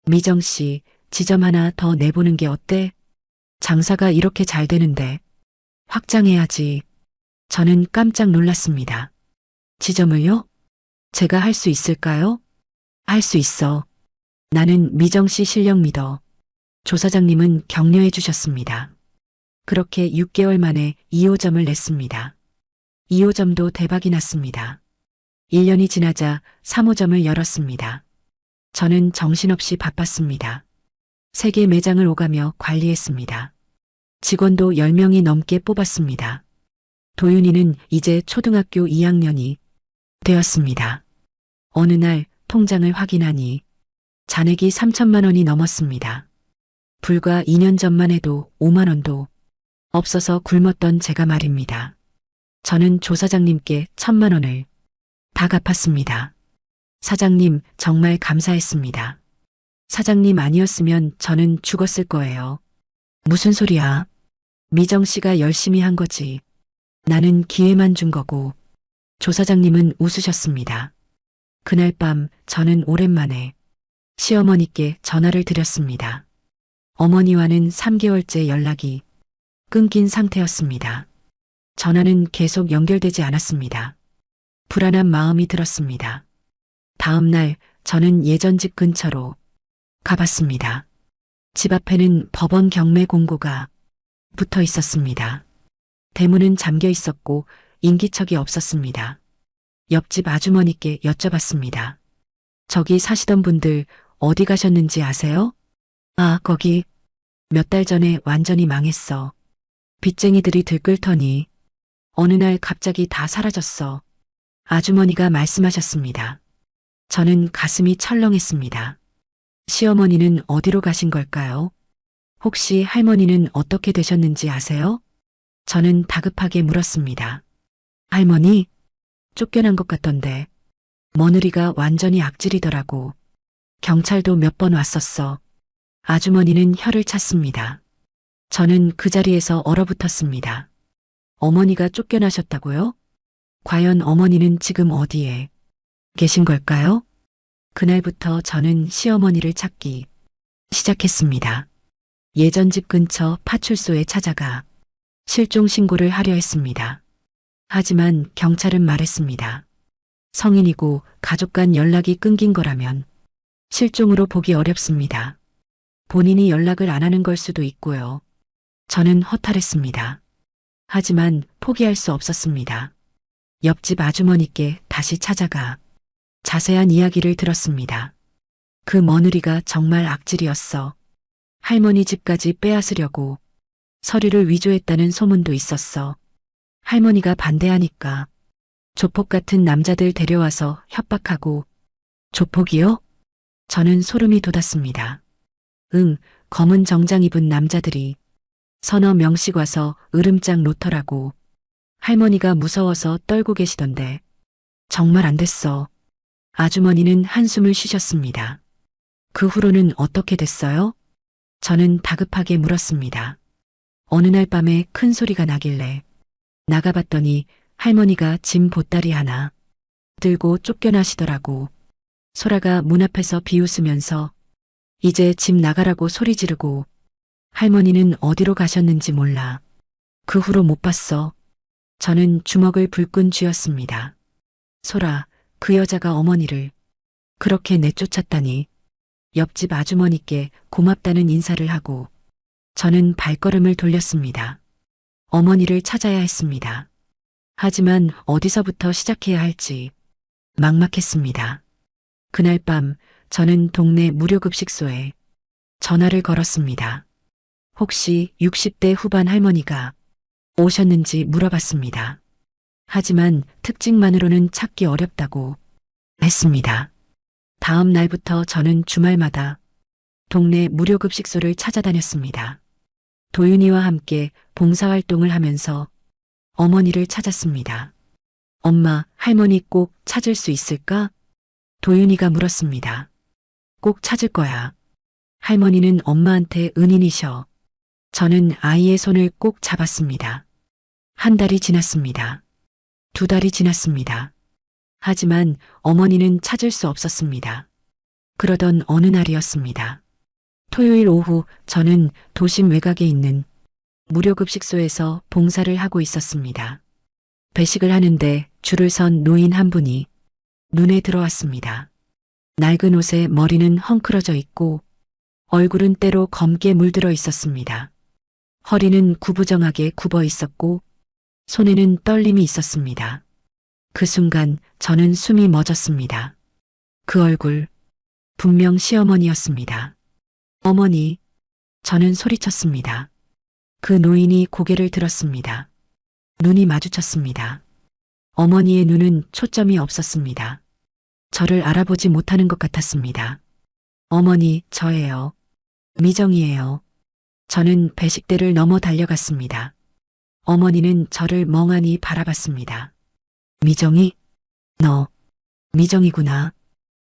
미정 씨, 지점 하나 더 내보는 게 어때? 장사가 이렇게 잘 되는데 확장해야지. 저는 깜짝 놀랐습니다. 지점을요? 제가 할 수 있을까요? 할 수 있어. 나는 미정 씨 실력 믿어. 조 사장님은 격려해 주셨습니다. 그렇게 6개월 만에 2호점을 냈습니다. 2호점도 대박이 났습니다. 1년이 지나자 3호점을 열었습니다. 저는 정신없이 바빴습니다. 3개 매장을 오가며 관리했습니다. 직원도 10명이 넘게 뽑았습니다. 도윤이는 이제 초등학교 2학년이 되었습니다. 어느 날 통장을 확인하니 잔액이 3천만 원이 넘었습니다. 불과 2년 전만 해도 5만 원도 없어서 굶었던 제가 말입니다. 저는 조 사장님께 1,000만 원을 다 갚았습니다. 사장님, 정말 감사했습니다. 사장님 아니었으면 저는 죽었을 거예요. 무슨 소리야? 미정 씨가 열심히 한 거지. 나는 기회만 준 거고. 조 사장님은 웃으셨습니다. 그날 밤 저는 오랜만에 시어머니께 전화를 드렸습니다. 어머니와는 3개월째 연락이 끊긴 상태였습니다. 전화는 계속 연결되지 않았습니다. 불안한 마음이 들었습니다. 다음 날 저는 예전 집 근처로 가봤습니다. 집 앞에는 법원 경매 공고가 붙어 있었습니다. 대문은 잠겨 있었고 인기척이 없었습니다. 옆집 아주머니께 여쭤봤습니다. 저기 사시던 분들 어디 가셨는지 아세요? 아, 거기 몇 달 전에 완전히 망했어. 빚쟁이들이 들끓더니 어느 날 갑자기 다 사라졌어. 아주머니가 말씀하셨습니다. 저는 가슴이 철렁했습니다. 시어머니는 어디로 가신 걸까요? 혹시 할머니는 어떻게 되셨는지 아세요? 저는 다급하게 물었습니다. 할머니? 쫓겨난 것 같던데. 며느리가 완전히 악질이더라고. 경찰도 몇 번 왔었어. 아주머니는 혀를 찼습니다. 저는 그 자리에서 얼어붙었습니다. 어머니가 쫓겨나셨다고요? 과연 어머니는 지금 어디에 계신 걸까요? 그날부터 저는 시어머니를 찾기 시작했습니다. 예전 집 근처 파출소에 찾아가 실종 신고를 하려 했습니다. 하지만 경찰은 말했습니다. 성인이고 가족 간 연락이 끊긴 거라면 실종으로 보기 어렵습니다. 본인이 연락을 안 하는 걸 수도 있고요. 저는 허탈했습니다. 하지만 포기할 수 없었습니다. 옆집 아주머니께 다시 찾아가 자세한 이야기를 들었습니다. 그 며느리가 정말 악질이었어. 할머니 집까지 빼앗으려고 서류를 위조했다는 소문도 있었어. 할머니가 반대하니까 조폭 같은 남자들 데려와서 협박하고. 조폭이요? 저는 소름이 돋았습니다. 응, 검은 정장 입은 남자들이 서너 명씩 와서 으름장 놓더라고. 할머니가 무서워서 떨고 계시던데. 정말 안 됐어. 아주머니는 한숨을 쉬셨습니다. 그 후로는 어떻게 됐어요? 저는 다급하게 물었습니다. 어느 날 밤에 큰 소리가 나길래 나가봤더니 할머니가 짐 보따리 하나 들고 쫓겨나시더라고. 소라가 문 앞에서 비웃으면서 이제 집 나가라고 소리 지르고 할머니는 어디로 가셨는지 몰라. 그 후로 못 봤어. 저는 주먹을 불끈 쥐었습니다. 소라, 그 여자가 어머니를 그렇게 내쫓았다니. 옆집 아주머니께 고맙다는 인사를 하고 저는 발걸음을 돌렸습니다. 어머니를 찾아야 했습니다. 하지만 어디서부터 시작해야 할지 막막했습니다. 그날 밤 저는 동네 무료급식소에 전화를 걸었습니다. 혹시 60대 후반 할머니가 오셨는지 물어봤습니다. 하지만 특징만으로는 찾기 어렵다고 했습니다. 다음 날부터 저는 주말마다 동네 무료급식소를 찾아다녔습니다. 도윤이와 함께 봉사활동을 하면서 어머니를 찾았습니다. 엄마, 할머니 꼭 찾을 수 있을까? 도윤이가 물었습니다. 꼭 찾을 거야. 할머니는 엄마한테 은인이셔. 저는 아이의 손을 꼭 잡았습니다. 한 달이 지났습니다. 두 달이 지났습니다. 하지만 어머니는 찾을 수 없었습니다. 그러던 어느 날이었습니다. 토요일 오후 저는 도심 외곽에 있는 무료급식소에서 봉사를 하고 있었습니다. 배식을 하는데 줄을 선 노인 한 분이 눈에 들어왔습니다. 낡은 옷에 머리는 헝클어져 있고 얼굴은 때로 검게 물들어 있었습니다. 허리는 구부정하게 굽어 있었고 손에는 떨림이 있었습니다. 그 순간 저는 숨이 멎었습니다. 그 얼굴, 분명 시어머니였습니다. 어머니, 저는 소리쳤습니다. 그 노인이 고개를 들었습니다. 눈이 마주쳤습니다. 어머니의 눈은 초점이 없었습니다. 저를 알아보지 못하는 것 같았습니다. 어머니, 저예요. 미정이에요. 저는 배식대를 넘어 달려갔습니다. 어머니는 저를 멍하니 바라봤습니다. 미정이? 너, 미정이구나.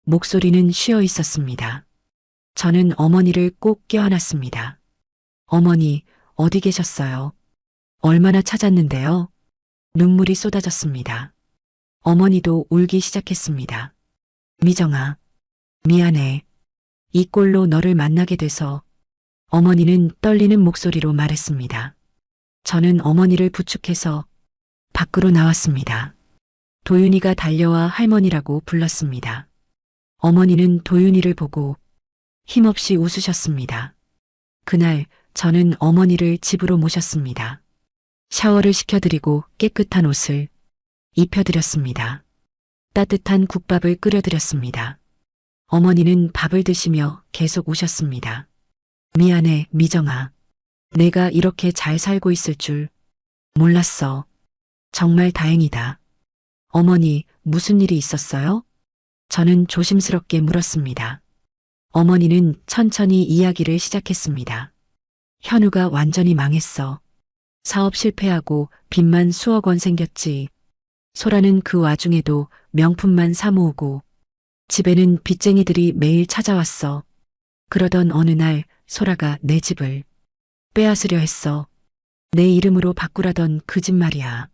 목소리는 쉬어 있었습니다. 저는 어머니를 꼭 껴안았습니다. 어머니, 어디 계셨어요? 얼마나 찾았는데요? 눈물이 쏟아졌습니다. 어머니도 울기 시작했습니다. 미정아, 미안해. 이 꼴로 너를 만나게 돼서. 어머니는 떨리는 목소리로 말했습니다. 저는 어머니를 부축해서 밖으로 나왔습니다. 도윤이가 달려와 할머니라고 불렀습니다. 어머니는 도윤이를 보고 힘없이 웃으셨습니다. 그날 저는 어머니를 집으로 모셨습니다. 샤워를 시켜드리고 깨끗한 옷을 입혀드렸습니다. 따뜻한 국밥을 끓여드렸습니다. 어머니는 밥을 드시며 계속 우셨습니다. 미안해, 미정아. 내가 이렇게 잘 살고 있을 줄 몰랐어. 정말 다행이다. 어머니, 무슨 일이 있었어요? 저는 조심스럽게 물었습니다. 어머니는 천천히 이야기를 시작했습니다. 현우가 완전히 망했어. 사업 실패하고 빚만 수억 원 생겼지. 소라는 그 와중에도 명품만 사 모으고 집에는 빚쟁이들이 매일 찾아왔어. 그러던 어느 날 소라가 내 집을 빼앗으려 했어. 내 이름으로 바꾸라던 그 집 말이야.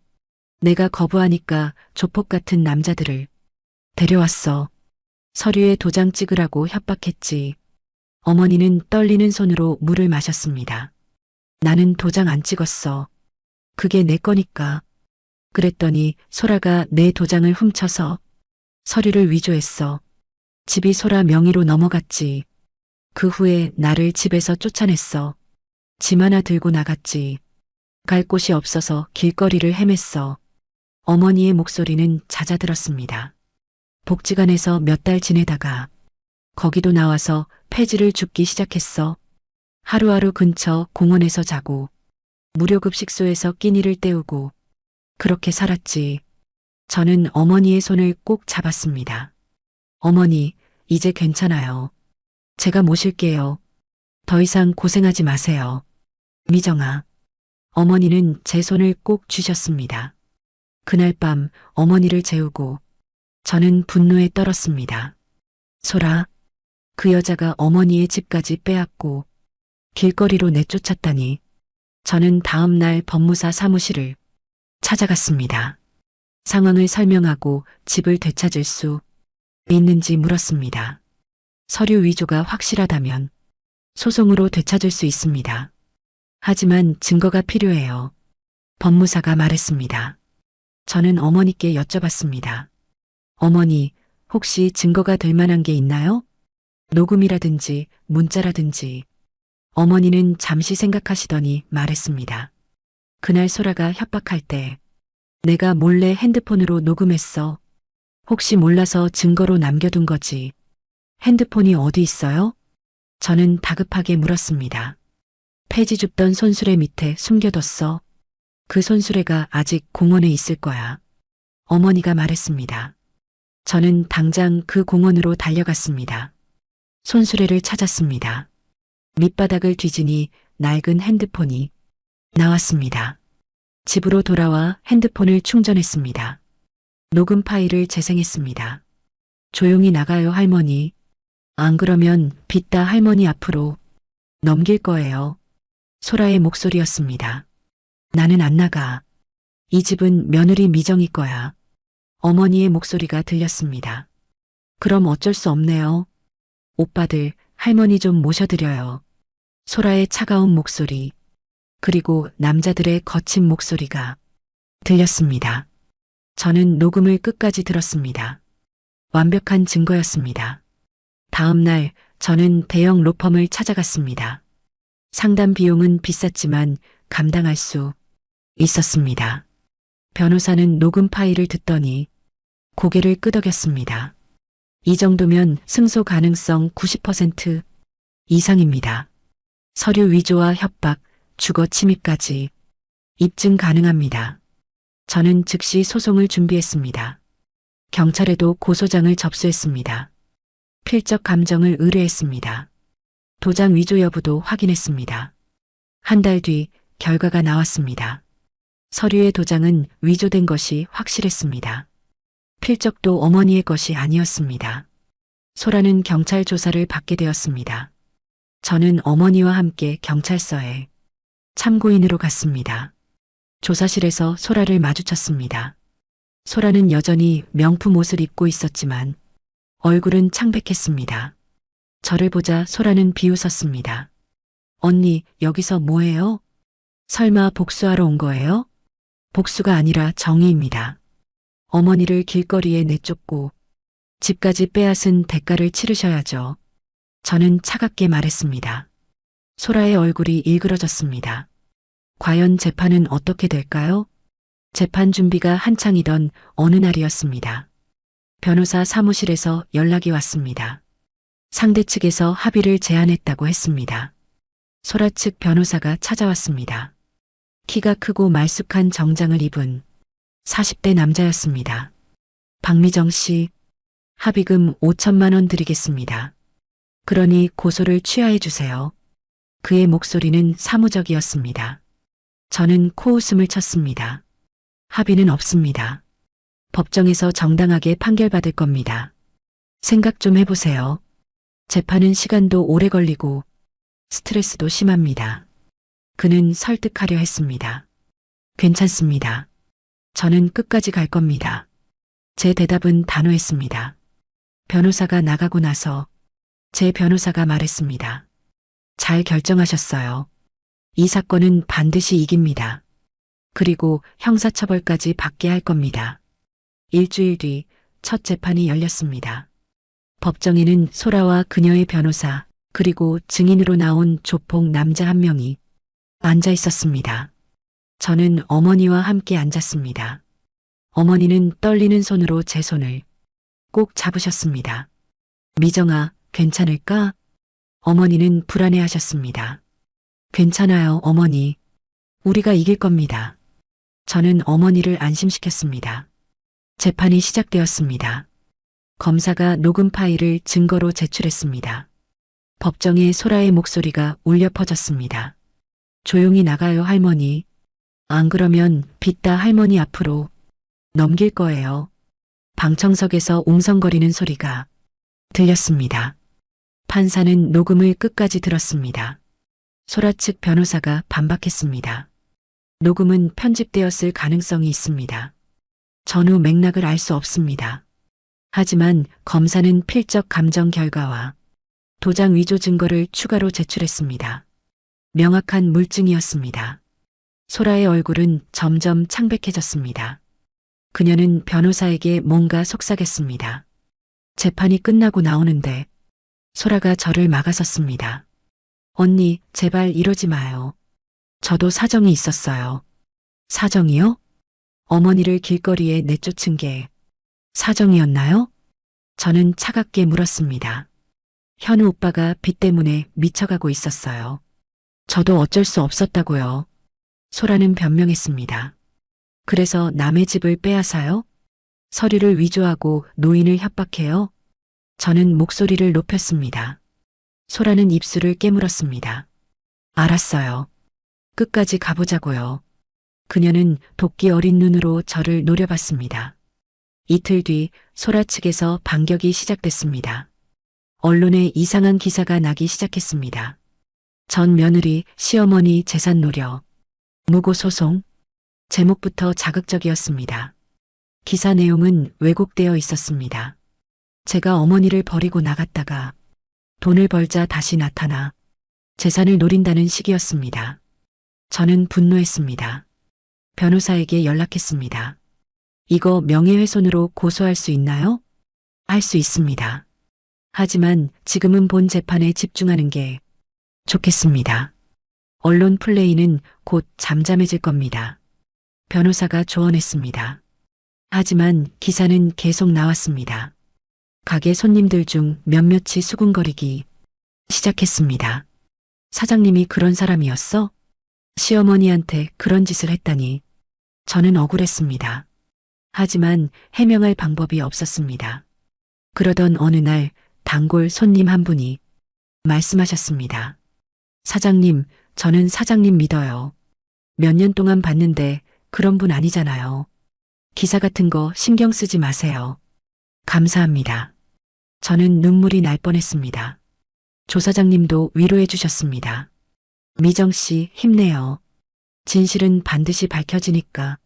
내가 거부하니까 조폭 같은 남자들을 데려왔어. 서류에 도장 찍으라고 협박했지. 어머니는 떨리는 손으로 물을 마셨습니다. 나는 도장 안 찍었어. 그게 내 거니까. 그랬더니 소라가 내 도장을 훔쳐서 서류를 위조했어. 집이 소라 명의로 넘어갔지. 그 후에 나를 집에서 쫓아냈어. 짐 하나 들고 나갔지. 갈 곳이 없어서 길거리를 헤맸어. 어머니의 목소리는 잦아들었습니다. 복지관에서 몇 달 지내다가 거기도 나와서 폐지를 줍기 시작했어. 하루하루 근처 공원에서 자고 무료급식소에서 끼니를 때우고 그렇게 살았지. 저는 어머니의 손을 꼭 잡았습니다. 어머니, 이제 괜찮아요. 제가 모실게요. 더 이상 고생하지 마세요. 미정아. 어머니는 제 손을 꼭 쥐셨습니다. 그날 밤 어머니를 재우고 저는 분노에 떨었습니다. 소라, 그 여자가 어머니의 집까지 빼앗고 길거리로 내쫓았다니. 저는 다음 날 법무사 사무실을 찾아갔습니다. 상황을 설명하고 집을 되찾을 수 있는지 물었습니다. 서류 위조가 확실하다면 소송으로 되찾을 수 있습니다. 하지만 증거가 필요해요. 법무사가 말했습니다. 저는 어머니께 여쭤봤습니다. 어머니, 혹시 증거가 될 만한 게 있나요? 녹음이라든지 문자라든지. 어머니는 잠시 생각하시더니 말했습니다. 그날 소라가 협박할 때 내가 몰래 핸드폰으로 녹음했어. 혹시 몰라서 증거로 남겨둔 거지. 핸드폰이 어디 있어요? 저는 다급하게 물었습니다. 폐지 줍던 손수레 밑에 숨겨뒀어. 그 손수레가 아직 공원에 있을 거야. 어머니가 말했습니다. 저는 당장 그 공원으로 달려갔습니다. 손수레를 찾았습니다. 밑바닥을 뒤지니 낡은 핸드폰이 나왔습니다. 집으로 돌아와 핸드폰을 충전했습니다. 녹음 파일을 재생했습니다. 조용히 나가요, 할머니. 안 그러면 빚 다 할머니 앞으로 넘길 거예요. 소라의 목소리였습니다. 나는 안 나가. 이 집은 며느리 미정이 거야. 어머니의 목소리가 들렸습니다. 그럼 어쩔 수 없네요. 오빠들, 할머니 좀 모셔드려요. 소라의 차가운 목소리, 그리고 남자들의 거친 목소리가 들렸습니다. 저는 녹음을 끝까지 들었습니다. 완벽한 증거였습니다. 다음 날 저는 대형 로펌을 찾아갔습니다. 상담 비용은 비쌌지만 감당할 수 있었습니다. 변호사는 녹음 파일을 듣더니 고개를 끄덕였습니다. 이 정도면 승소 가능성 90% 이상입니다. 서류 위조와 협박, 주거 침입까지 입증 가능합니다. 저는 즉시 소송을 준비했습니다. 경찰에도 고소장을 접수했습니다. 필적 감정을 의뢰했습니다. 도장 위조 여부도 확인했습니다. 한 달 뒤 결과가 나왔습니다. 서류의 도장은 위조된 것이 확실했습니다. 필적도 어머니의 것이 아니었습니다. 소라는 경찰 조사를 받게 되었습니다. 저는 어머니와 함께 경찰서에 참고인으로 갔습니다. 조사실에서 소라를 마주쳤습니다. 소라는 여전히 명품 옷을 입고 있었지만 얼굴은 창백했습니다. 저를 보자 소라는 비웃었습니다. 언니, 여기서 뭐해요? 설마 복수하러 온 거예요? 복수가 아니라 정의입니다. 어머니를 길거리에 내쫓고 집까지 빼앗은 대가를 치르셔야죠. 저는 차갑게 말했습니다. 소라의 얼굴이 일그러졌습니다. 과연 재판은 어떻게 될까요? 재판 준비가 한창이던 어느 날이었습니다. 변호사 사무실에서 연락이 왔습니다. 상대 측에서 합의를 제안했다고 했습니다. 소라 측 변호사가 찾아왔습니다. 키가 크고 말쑥한 정장을 입은 40대 남자였습니다. 박미정 씨, 합의금 5천만 원 드리겠습니다. 그러니 고소를 취하해 주세요. 그의 목소리는 사무적이었습니다. 저는 코웃음을 쳤습니다. 합의는 없습니다. 법정에서 정당하게 판결받을 겁니다. 생각 좀 해보세요. 재판은 시간도 오래 걸리고 스트레스도 심합니다. 그는 설득하려 했습니다. 괜찮습니다. 저는 끝까지 갈 겁니다. 제 대답은 단호했습니다. 변호사가 나가고 나서 제 변호사가 말했습니다. 잘 결정하셨어요. 이 사건은 반드시 이깁니다. 그리고 형사처벌까지 받게 할 겁니다. 일주일 뒤 첫 재판이 열렸습니다. 법정에는 소라와 그녀의 변호사 그리고 증인으로 나온 조폭 남자 한 명이 앉아 있었습니다. 저는 어머니와 함께 앉았습니다. 어머니는 떨리는 손으로 제 손을 꼭 잡으셨습니다. 미정아, 괜찮을까? 어머니는 불안해하셨습니다. 괜찮아요, 어머니. 우리가 이길 겁니다. 저는 어머니를 안심시켰습니다. 재판이 시작되었습니다. 검사가 녹음 파일을 증거로 제출했습니다. 법정에 소라의 목소리가 울려 퍼졌습니다. 조용히 나가요, 할머니. 안 그러면 빚다 할머니 앞으로 넘길 거예요. 방청석에서 웅성거리는 소리가 들렸습니다. 판사는 녹음을 끝까지 들었습니다. 소라 측 변호사가 반박했습니다. 녹음은 편집되었을 가능성이 있습니다. 전후 맥락을 알 수 없습니다. 하지만 검사는 필적 감정 결과와 도장 위조 증거를 추가로 제출했습니다. 명확한 물증이었습니다. 소라의 얼굴은 점점 창백해졌습니다. 그녀는 변호사에게 뭔가 속삭였습니다. 재판이 끝나고 나오는데 소라가 저를 막아섰습니다. 언니, 제발 이러지 마요. 저도 사정이 있었어요. 사정이요? 어머니를 길거리에 내쫓은 게 사정이었나요? 저는 차갑게 물었습니다. 현우 오빠가 빚 때문에 미쳐가고 있었어요. 저도 어쩔 수 없었다고요. 소라는 변명했습니다. 그래서 남의 집을 빼앗아요? 서류를 위조하고 노인을 협박해요? 저는 목소리를 높였습니다. 소라는 입술을 깨물었습니다. 알았어요. 끝까지 가보자고요. 그녀는 도끼 어린 눈으로 저를 노려봤습니다. 이틀 뒤 소라 측에서 반격이 시작됐습니다. 언론에 이상한 기사가 나기 시작했습니다. 전 며느리, 시어머니 재산 노려, 무고 소송, 제목부터 자극적이었습니다. 기사 내용은 왜곡되어 있었습니다. 제가 어머니를 버리고 나갔다가 돈을 벌자 다시 나타나 재산을 노린다는 식이었습니다. 저는 분노했습니다. 변호사에게 연락했습니다. 이거 명예훼손으로 고소할 수 있나요? 할 수 있습니다. 하지만 지금은 본 재판에 집중하는 게 좋겠습니다. 언론 플레이는 곧 잠잠해질 겁니다. 변호사가 조언했습니다. 하지만 기사는 계속 나왔습니다. 가게 손님들 중 몇몇이 수군거리기 시작했습니다. 사장님이 그런 사람이었어? 시어머니한테 그런 짓을 했다니. 저는 억울했습니다. 하지만 해명할 방법이 없었습니다. 그러던 어느 날 단골 손님 한 분이 말씀하셨습니다. 사장님, 저는 사장님 믿어요. 몇 년 동안 봤는데 그런 분 아니잖아요. 기사 같은 거 신경 쓰지 마세요. 감사합니다. 저는 눈물이 날 뻔했습니다. 조 사장님도 위로해 주셨습니다. 미정 씨, 힘내요. 진실은 반드시 밝혀지니까.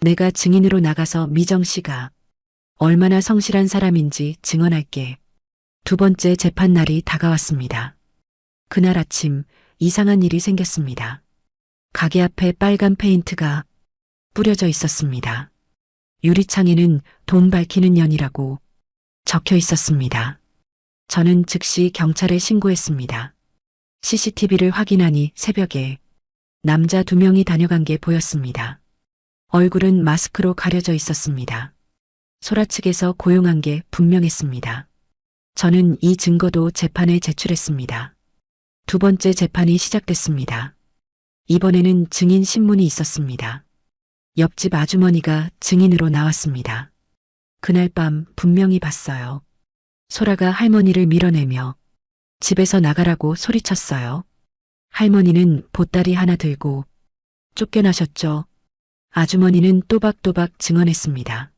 내가 증인으로 나가서 미정 씨가 얼마나 성실한 사람인지 증언할게. 두 번째 재판 날이 다가왔습니다. 그날 아침 이상한 일이 생겼습니다. 가게 앞에 빨간 페인트가 뿌려져 있었습니다. 유리창에는 돈 밝히는 년이라고 적혀 있었습니다. 저는 즉시 경찰에 신고했습니다. CCTV를 확인하니 새벽에 남자 2명이 다녀간 게 보였습니다. 얼굴은 마스크로 가려져 있었습니다. 소라 측에서 고용한 게 분명했습니다. 저는 이 증거도 재판에 제출했습니다. 두 번째 재판이 시작됐습니다. 이번에는 증인 신문이 있었습니다. 옆집 아주머니가 증인으로 나왔습니다. 그날 밤 분명히 봤어요. 소라가 할머니를 밀어내며 집에서 나가라고 소리쳤어요. 할머니는 보따리 하나 들고 쫓겨나셨죠. 아주머니는 또박또박 증언했습니다.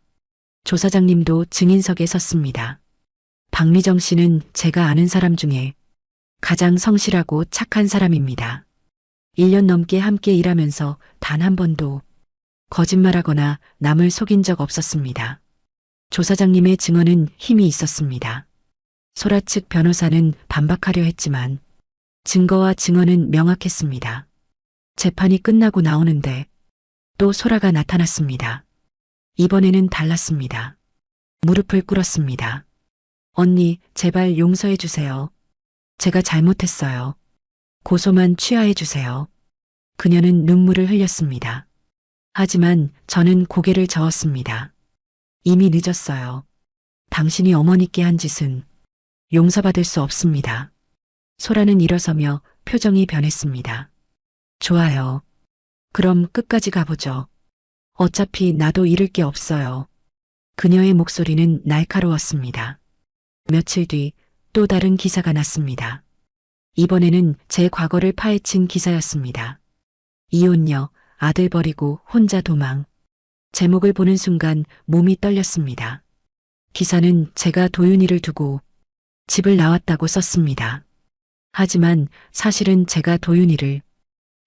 조사장님도 증인석에 섰습니다. 박미정 씨는 제가 아는 사람 중에 가장 성실하고 착한 사람입니다. 1년 넘게 함께 일하면서 단 한 번도 거짓말하거나 남을 속인 적 없었습니다. 조사장님의 증언은 힘이 있었습니다. 소라 측 변호사는 반박하려 했지만 증거와 증언은 명확했습니다. 재판이 끝나고 나오는데 또 소라가 나타났습니다. 이번에는 달랐습니다. 무릎을 꿇었습니다. 언니, 제발 용서해 주세요. 제가 잘못했어요. 고소만 취하해 주세요. 그녀는 눈물을 흘렸습니다. 하지만 저는 고개를 저었습니다. 이미 늦었어요. 당신이 어머니께 한 짓은 용서받을 수 없습니다. 소라는 일어서며 표정이 변했습니다. 좋아요. 그럼 끝까지 가보죠. 어차피 나도 잃을 게 없어요. 그녀의 목소리는 날카로웠습니다. 며칠 뒤 또 다른 기사가 났습니다. 이번에는 제 과거를 파헤친 기사였습니다. 이혼녀, 아들 버리고 혼자 도망. 제목을 보는 순간 몸이 떨렸습니다. 기사는 제가 도윤이를 두고 집을 나왔다고 썼습니다. 하지만 사실은 제가 도윤이를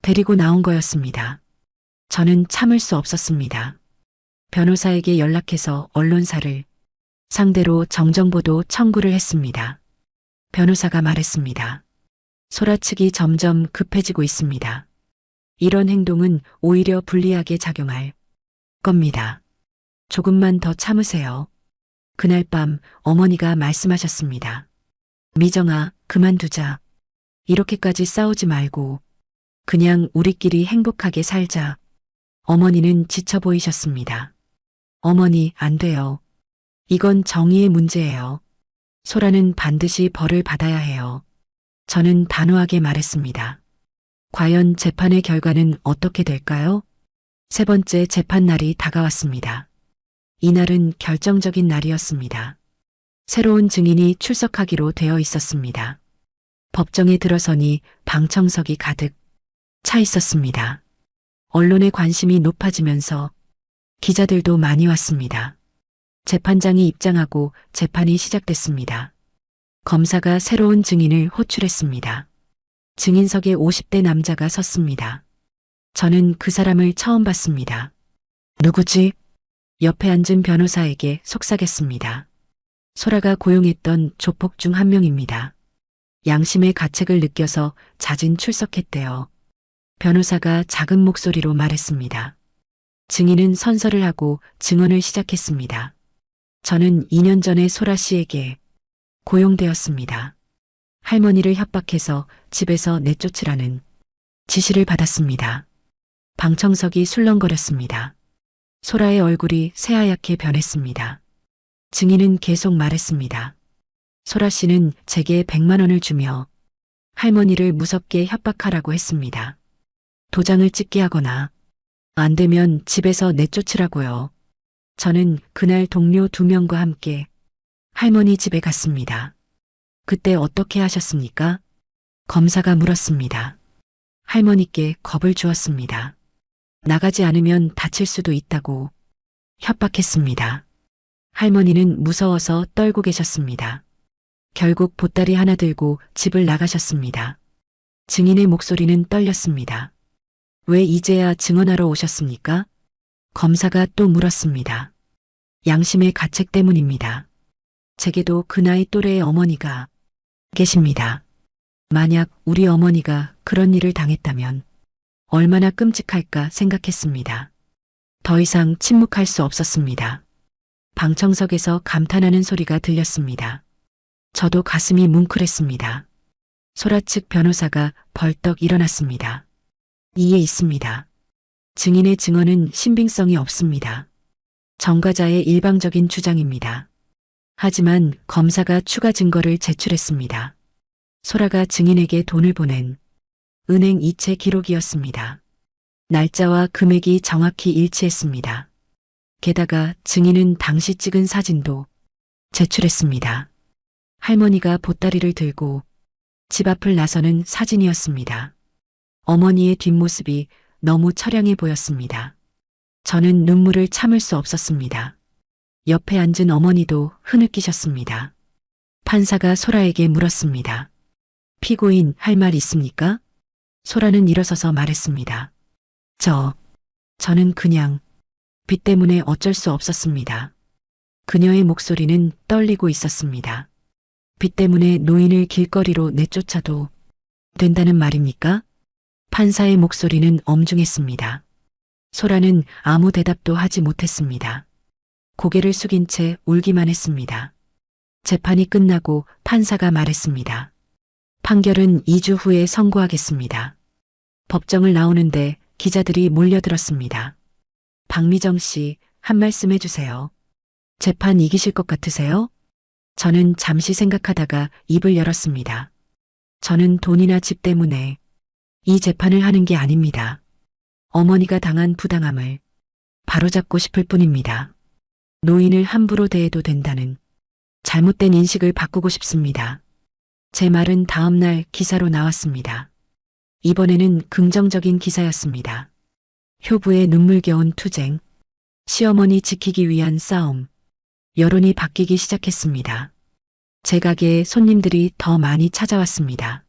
데리고 나온 거였습니다. 저는 참을 수 없었습니다. 변호사에게 연락해서 언론사를 상대로 정정보도 청구를 했습니다. 변호사가 말했습니다. 소라 측이 점점 급해지고 있습니다. 이런 행동은 오히려 불리하게 작용할 겁니다. 조금만 더 참으세요. 그날 밤 어머니가 말씀하셨습니다. 미정아, 그만두자. 이렇게까지 싸우지 말고 그냥 우리끼리 행복하게 살자. 어머니는 지쳐 보이셨습니다. 어머니, 안 돼요. 이건 정의의 문제예요. 소라는 반드시 벌을 받아야 해요. 저는 단호하게 말했습니다. 과연 재판의 결과는 어떻게 될까요? 세 번째 재판 날이 다가왔습니다. 이날은 결정적인 날이었습니다. 새로운 증인이 출석하기로 되어 있었습니다. 법정에 들어서니 방청석이 가득 차 있었습니다. 언론의 관심이 높아지면서 기자들도 많이 왔습니다. 재판장이 입장하고 재판이 시작됐습니다. 검사가 새로운 증인을 호출했습니다. 증인석에 50대 남자가 섰습니다. 저는 그 사람을 처음 봤습니다. 누구지? 옆에 앉은 변호사에게 속삭였습니다. 소라가 고용했던 조폭 중 한 명입니다. 양심의 가책을 느껴서 자진 출석했대요. 변호사가 작은 목소리로 말했습니다. 증인은 선서를 하고 증언을 시작했습니다. 저는 2년 전에 소라 씨에게 고용되었습니다. 할머니를 협박해서 집에서 내쫓으라는 지시를 받았습니다. 방청석이 술렁거렸습니다. 소라의 얼굴이 새하얗게 변했습니다. 증인은 계속 말했습니다. 소라 씨는 제게 100만 원을 주며 할머니를 무섭게 협박하라고 했습니다. 도장을 찍게 하거나 안 되면 집에서 내쫓으라고요. 저는 그날 동료 2명과 함께 할머니 집에 갔습니다. 그때 어떻게 하셨습니까? 검사가 물었습니다. 할머니께 겁을 주었습니다. 나가지 않으면 다칠 수도 있다고 협박했습니다. 할머니는 무서워서 떨고 계셨습니다. 결국 보따리 하나 들고 집을 나가셨습니다. 증인의 목소리는 떨렸습니다. 왜 이제야 증언하러 오셨습니까? 검사가 또 물었습니다. 양심의 가책 때문입니다. 제게도 그 나이 또래의 어머니가 계십니다. 만약 우리 어머니가 그런 일을 당했다면 얼마나 끔찍할까 생각했습니다. 더 이상 침묵할 수 없었습니다. 방청석에서 감탄하는 소리가 들렸습니다. 저도 가슴이 뭉클했습니다. 소라 측 변호사가 벌떡 일어났습니다. 이에 있습니다. 증인의 증언은 신빙성이 없습니다. 전과자의 일방적인 주장입니다. 하지만 검사가 추가 증거를 제출했습니다. 소라가 증인에게 돈을 보낸 은행 이체 기록이었습니다. 날짜와 금액이 정확히 일치했습니다. 게다가 증인은 당시 찍은 사진도 제출했습니다. 할머니가 보따리를 들고 집 앞을 나서는 사진이었습니다. 어머니의 뒷모습이 너무 처량해 보였습니다. 저는 눈물을 참을 수 없었습니다. 옆에 앉은 어머니도 흐느끼셨습니다. 판사가 소라에게 물었습니다. 피고인 할 말 있습니까? 소라는 일어서서 말했습니다. 저는 그냥 빚 때문에 어쩔 수 없었습니다. 그녀의 목소리는 떨리고 있었습니다. 빚 때문에 노인을 길거리로 내쫓아도 된다는 말입니까? 판사의 목소리는 엄중했습니다. 소라는 아무 대답도 하지 못했습니다. 고개를 숙인 채 울기만 했습니다. 재판이 끝나고 판사가 말했습니다. 판결은 2주 후에 선고하겠습니다. 법정을 나오는데 기자들이 몰려들었습니다. 박미정 씨, 한 말씀 해주세요. 재판 이기실 것 같으세요? 저는 잠시 생각하다가 입을 열었습니다. 저는 돈이나 집 때문에 이 재판을 하는 게 아닙니다. 어머니가 당한 부당함을 바로잡고 싶을 뿐입니다. 노인을 함부로 대해도 된다는 잘못된 인식을 바꾸고 싶습니다. 제 말은 다음 날 기사로 나왔습니다. 이번에는 긍정적인 기사였습니다. 효부의 눈물겨운 투쟁, 시어머니 지키기 위한 싸움, 여론이 바뀌기 시작했습니다. 제 가게에 손님들이 더 많이 찾아왔습니다.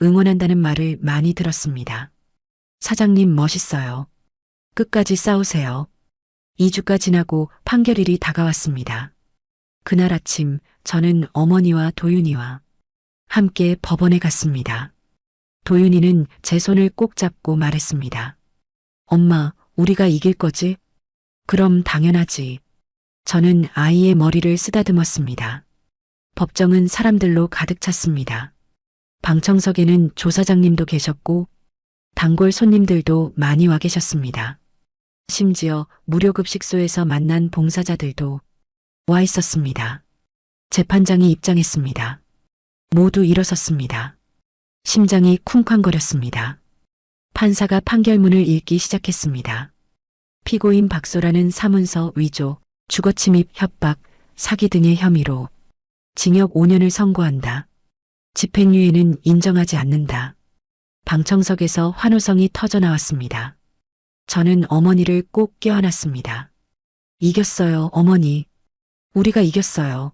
응원한다는 말을 많이 들었습니다. 사장님 멋있어요. 끝까지 싸우세요. 2주가 지나고 판결일이 다가왔습니다. 그날 아침 저는 어머니와 도윤이와 함께 법원에 갔습니다. 도윤이는 제 손을 꼭 잡고 말했습니다. 엄마, 우리가 이길 거지? 그럼 당연하지. 저는 아이의 머리를 쓰다듬었습니다. 법정은 사람들로 가득 찼습니다. 방청석에는 조사장님도 계셨고 단골 손님들도 많이 와 계셨습니다. 심지어 무료급식소에서 만난 봉사자들도 와 있었습니다. 재판장이 입장했습니다. 모두 일어섰습니다. 심장이 쿵쾅거렸습니다. 판사가 판결문을 읽기 시작했습니다. 피고인 박소라는 사문서 위조, 주거침입, 협박, 사기 등의 혐의로 징역 5년을 선고한다. 집행유예는 인정하지 않는다. 방청석에서 환호성이 터져나왔습니다. 저는 어머니를 꼭 껴안았습니다. 이겼어요, 어머니. 우리가 이겼어요.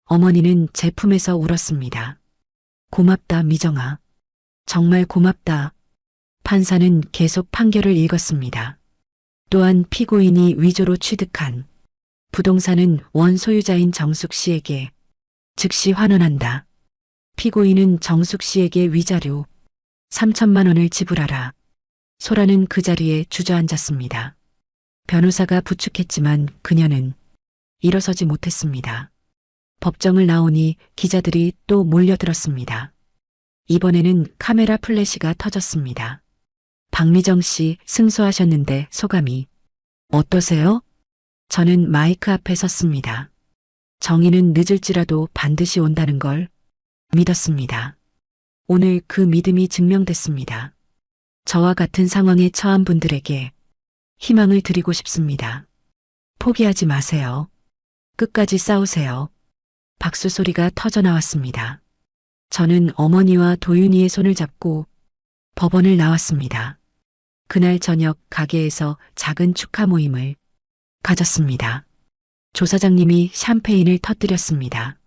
어머니는 제 품에서 울었습니다. 고맙다, 미정아. 정말 고맙다. 판사는 계속 판결을 읽었습니다. 또한 피고인이 위조로 취득한 부동산은 원 소유자인 정숙 씨에게 즉시 환원한다. 피고인은 정숙 씨에게 위자료 3천만 원을 지불하라. 소라는 그 자리에 주저앉았습니다. 변호사가 부축했지만 그녀는 일어서지 못했습니다. 법정을 나오니 기자들이 또 몰려들었습니다. 이번에는 카메라 플래시가 터졌습니다. 박미정 씨 승소하셨는데 소감이 어떠세요? 저는 마이크 앞에 섰습니다. 정의는 늦을지라도 반드시 온다는 걸 믿었습니다. 오늘 그 믿음이 증명됐습니다. 저와 같은 상황에 처한 분들에게 희망을 드리고 싶습니다. 포기하지 마세요. 끝까지 싸우세요. 박수 소리가 터져나왔습니다. 저는 어머니와 도윤이의 손을 잡고 법원을 나왔습니다. 그날 저녁 가게에서 작은 축하 모임을 가졌습니다. 조사장님이 샴페인을 터뜨렸습니다.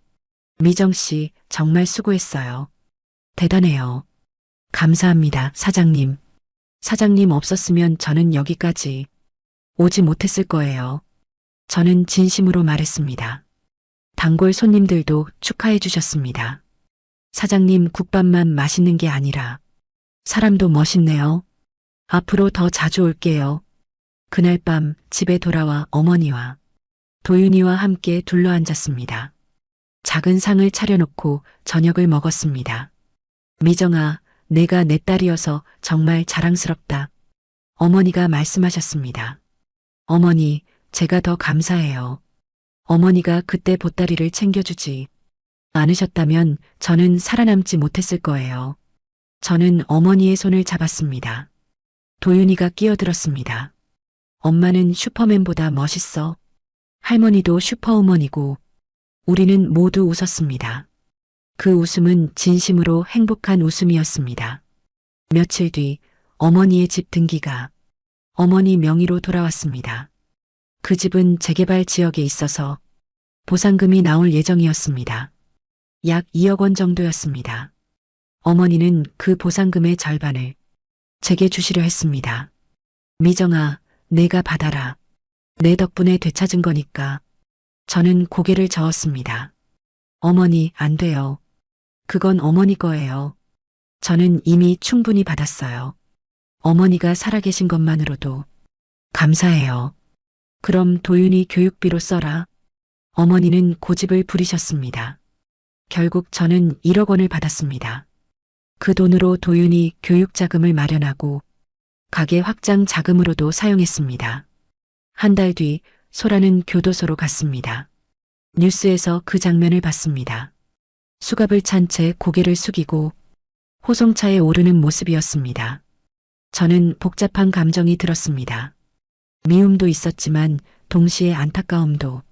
미정 씨, 정말 수고했어요. 대단해요. 감사합니다, 사장님. 사장님 없었으면 저는 여기까지 오지 못했을 거예요. 저는 진심으로 말했습니다. 단골 손님들도 축하해 주셨습니다. 사장님 국밥만 맛있는 게 아니라 사람도 멋있네요. 앞으로 더 자주 올게요. 그날 밤 집에 돌아와 어머니와 도윤이와 함께 둘러앉았습니다. 작은 상을 차려놓고 저녁을 먹었습니다. 미정아, 내가 내 딸이어서 정말 자랑스럽다. 어머니가 말씀하셨습니다. 어머니, 제가 더 감사해요. 어머니가 그때 보따리를 챙겨주지 않으셨다면 저는 살아남지 못했을 거예요. 저는 어머니의 손을 잡았습니다. 도윤이가 끼어들었습니다. 엄마는 슈퍼맨보다 멋있어. 할머니도 슈퍼우먼이고 우리는 모두 웃었습니다. 그 웃음은 진심으로 행복한 웃음이었습니다. 며칠 뒤 어머니의 집 등기가 어머니 명의로 돌아왔습니다. 그 집은 재개발 지역에 있어서 보상금이 나올 예정이었습니다. 약 2억 원 정도였습니다. 어머니는 그 보상금의 절반을 제게 주시려 했습니다. 미정아, 내가 받아라. 내 덕분에 되찾은 거니까. 저는 고개를 저었습니다. 어머니, 안 돼요. 그건 어머니 거예요. 저는 이미 충분히 받았어요. 어머니가 살아계신 것만으로도 감사해요. 그럼 도윤이 교육비로 써라. 어머니는 고집을 부리셨습니다. 결국 저는 1억 원을 받았습니다. 그 돈으로 도윤이 교육자금을 마련하고 가게 확장 자금으로도 사용했습니다. 한 달 뒤 소라는 교도소로 갔습니다. 뉴스에서 그 장면을 봤습니다. 수갑을 찬 채 고개를 숙이고 호송차에 오르는 모습이었습니다. 저는 복잡한 감정이 들었습니다. 미움도 있었지만 동시에 안타까움도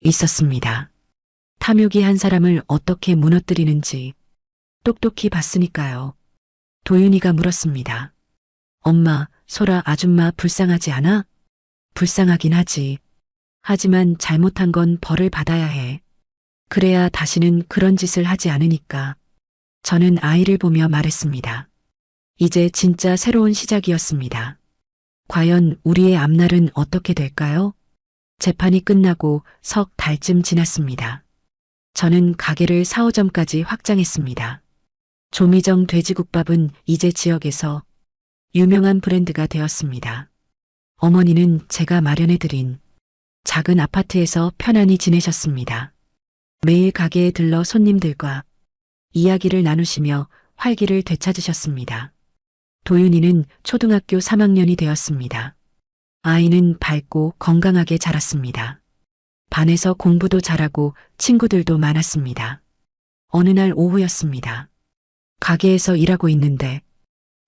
있었습니다. 탐욕이 한 사람을 어떻게 무너뜨리는지 똑똑히 봤으니까요. 도윤이가 물었습니다. 엄마, 소라 아줌마 불쌍하지 않아? 불쌍하긴 하지. 하지만 잘못한 건 벌을 받아야 해. 그래야 다시는 그런 짓을 하지 않으니까. 저는 아이를 보며 말했습니다. 이제 진짜 새로운 시작이었습니다. 과연 우리의 앞날은 어떻게 될까요? 재판이 끝나고 석 달쯤 지났습니다. 저는 가게를 4, 5점까지 확장했습니다. 조미정 돼지국밥은 이제 지역에서 유명한 브랜드가 되었습니다. 어머니는 제가 마련해드린 작은 아파트에서 편안히 지내셨습니다. 매일 가게에 들러 손님들과 이야기를 나누시며 활기를 되찾으셨습니다. 도윤이는 초등학교 3학년이 되었습니다. 아이는 밝고 건강하게 자랐습니다. 반에서 공부도 잘하고 친구들도 많았습니다. 어느 날 오후였습니다. 가게에서 일하고 있는데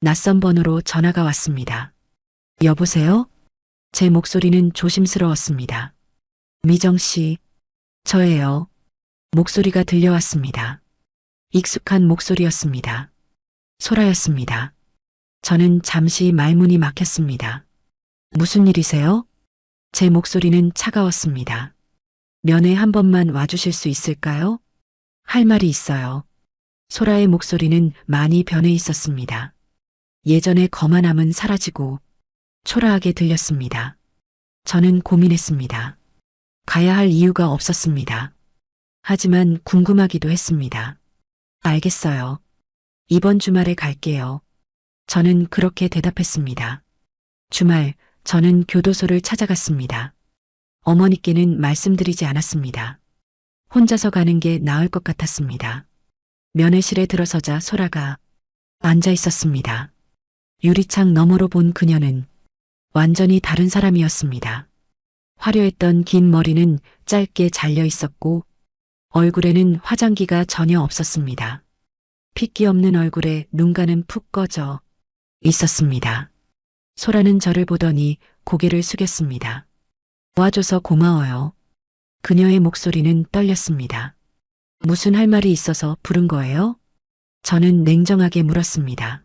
낯선 번호로 전화가 왔습니다. 여보세요? 제 목소리는 조심스러웠습니다. 미정 씨, 저예요. 목소리가 들려왔습니다. 익숙한 목소리였습니다. 소라였습니다. 저는 잠시 말문이 막혔습니다. 무슨 일이세요? 제 목소리는 차가웠습니다. 면회 한 번만 와주실 수 있을까요? 할 말이 있어요. 소라의 목소리는 많이 변해 있었습니다. 예전의 거만함은 사라지고 초라하게 들렸습니다. 저는 고민했습니다. 가야 할 이유가 없었습니다. 하지만 궁금하기도 했습니다. 알겠어요. 이번 주말에 갈게요. 저는 그렇게 대답했습니다. 주말, 저는 교도소를 찾아갔습니다. 어머니께는 말씀드리지 않았습니다. 혼자서 가는 게 나을 것 같았습니다. 면회실에 들어서자 소라가 앉아 있었습니다. 유리창 너머로 본 그녀는 완전히 다른 사람이었습니다. 화려했던 긴 머리는 짧게 잘려 있었고 얼굴에는 화장기가 전혀 없었습니다. 핏기 없는 얼굴에 눈가는 푹 꺼져 있었습니다. 소라는 저를 보더니 고개를 숙였습니다. 도와줘서 고마워요. 그녀의 목소리는 떨렸습니다. 무슨 할 말이 있어서 부른 거예요? 저는 냉정하게 물었습니다.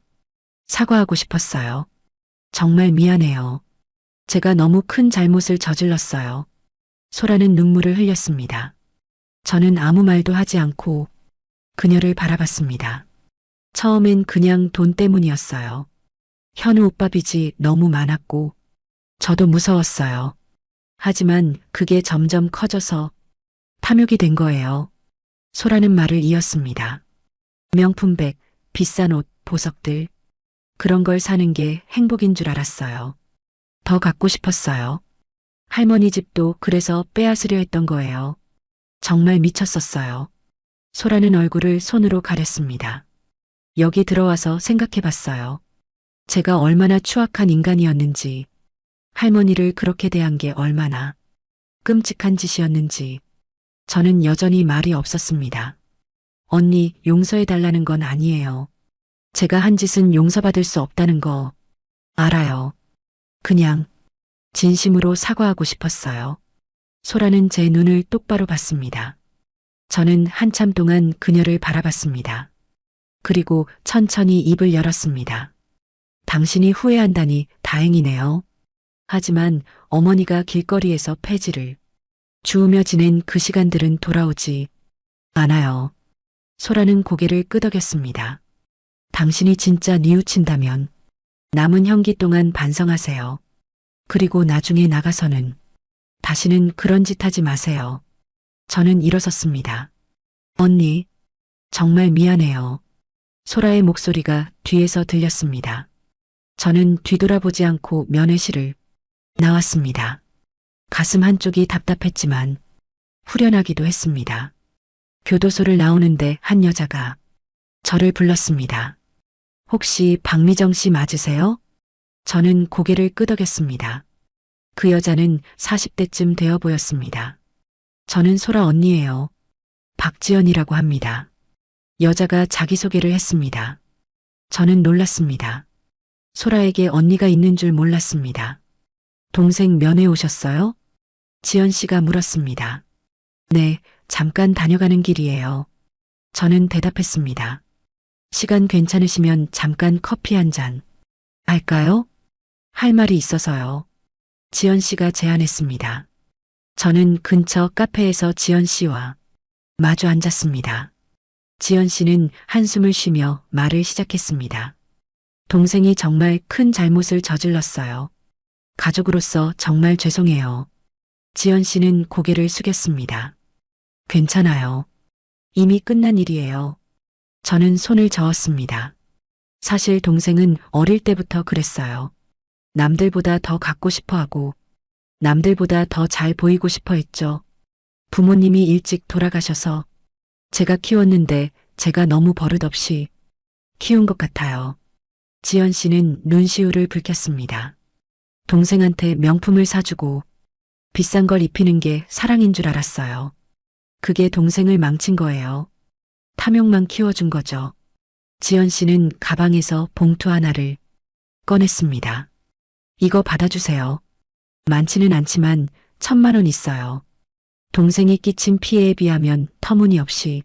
사과하고 싶었어요. 정말 미안해요. 제가 너무 큰 잘못을 저질렀어요. 소라는 눈물을 흘렸습니다. 저는 아무 말도 하지 않고 그녀를 바라봤습니다. 처음엔 그냥 돈 때문이었어요. 현우 오빠 빚이 너무 많았고 저도 무서웠어요. 하지만 그게 점점 커져서 탐욕이 된 거예요. 소라는 말을 이었습니다. 명품백, 비싼 옷, 보석들, 그런 걸 사는 게 행복인 줄 알았어요. 더 갖고 싶었어요. 할머니 집도 그래서 빼앗으려 했던 거예요. 정말 미쳤었어요. 소라는 얼굴을 손으로 가렸습니다. 여기 들어와서 생각해봤어요. 제가 얼마나 추악한 인간이었는지, 할머니를 그렇게 대한 게 얼마나 끔찍한 짓이었는지. 저는 여전히 말이 없었습니다. 언니, 용서해달라는 건 아니에요. 제가 한 짓은 용서받을 수 없다는 거 알아요. 그냥 진심으로 사과하고 싶었어요. 소라는 제 눈을 똑바로 봤습니다. 저는 한참 동안 그녀를 바라봤습니다. 그리고 천천히 입을 열었습니다. 당신이 후회한다니 다행이네요. 하지만 어머니가 길거리에서 폐지를 주우며 지낸 그 시간들은 돌아오지 않아요. 소라는 고개를 끄덕였습니다. 당신이 진짜 뉘우친다면 남은 형기 동안 반성하세요. 그리고 나중에 나가서는 다시는 그런 짓 하지 마세요. 저는 일어섰습니다. 언니, 정말 미안해요. 소라의 목소리가 뒤에서 들렸습니다. 저는 뒤돌아보지 않고 면회실을 나왔습니다. 가슴 한쪽이 답답했지만 후련하기도 했습니다. 교도소를 나오는데 한 여자가 저를 불렀습니다. 혹시 박미정 씨 맞으세요? 저는 고개를 끄덕였습니다. 그 여자는 40대쯤 되어 보였습니다. 저는 소라 언니예요. 박지연이라고 합니다. 여자가 자기소개를 했습니다. 저는 놀랐습니다. 소라에게 언니가 있는 줄 몰랐습니다. 동생 면회 오셨어요? 지연 씨가 물었습니다. 네, 잠깐 다녀가는 길이에요. 저는 대답했습니다. 시간 괜찮으시면 잠깐 커피 한 잔 할까요? 할 말이 있어서요. 지연 씨가 제안했습니다. 저는 근처 카페에서 지연 씨와 마주 앉았습니다. 지연 씨는 한숨을 쉬며 말을 시작했습니다. 동생이 정말 큰 잘못을 저질렀어요. 가족으로서 정말 죄송해요. 지연 씨는 고개를 숙였습니다. 괜찮아요. 이미 끝난 일이에요. 저는 손을 저었습니다. 사실 동생은 어릴 때부터 그랬어요. 남들보다 더 갖고 싶어 하고 남들보다 더 잘 보이고 싶어 했죠. 부모님이 일찍 돌아가셔서 제가 키웠는데 제가 너무 버릇없이 키운 것 같아요. 지연 씨는 눈시울을 붉혔습니다. 동생한테 명품을 사주고 비싼 걸 입히는 게 사랑인 줄 알았어요. 그게 동생을 망친 거예요. 탐욕만 키워준 거죠. 지연 씨는 가방에서 봉투 하나를 꺼냈습니다. 이거 받아주세요. 많지는 않지만 1,000만 원 있어요. 동생이 끼친 피해에 비하면 터무니없이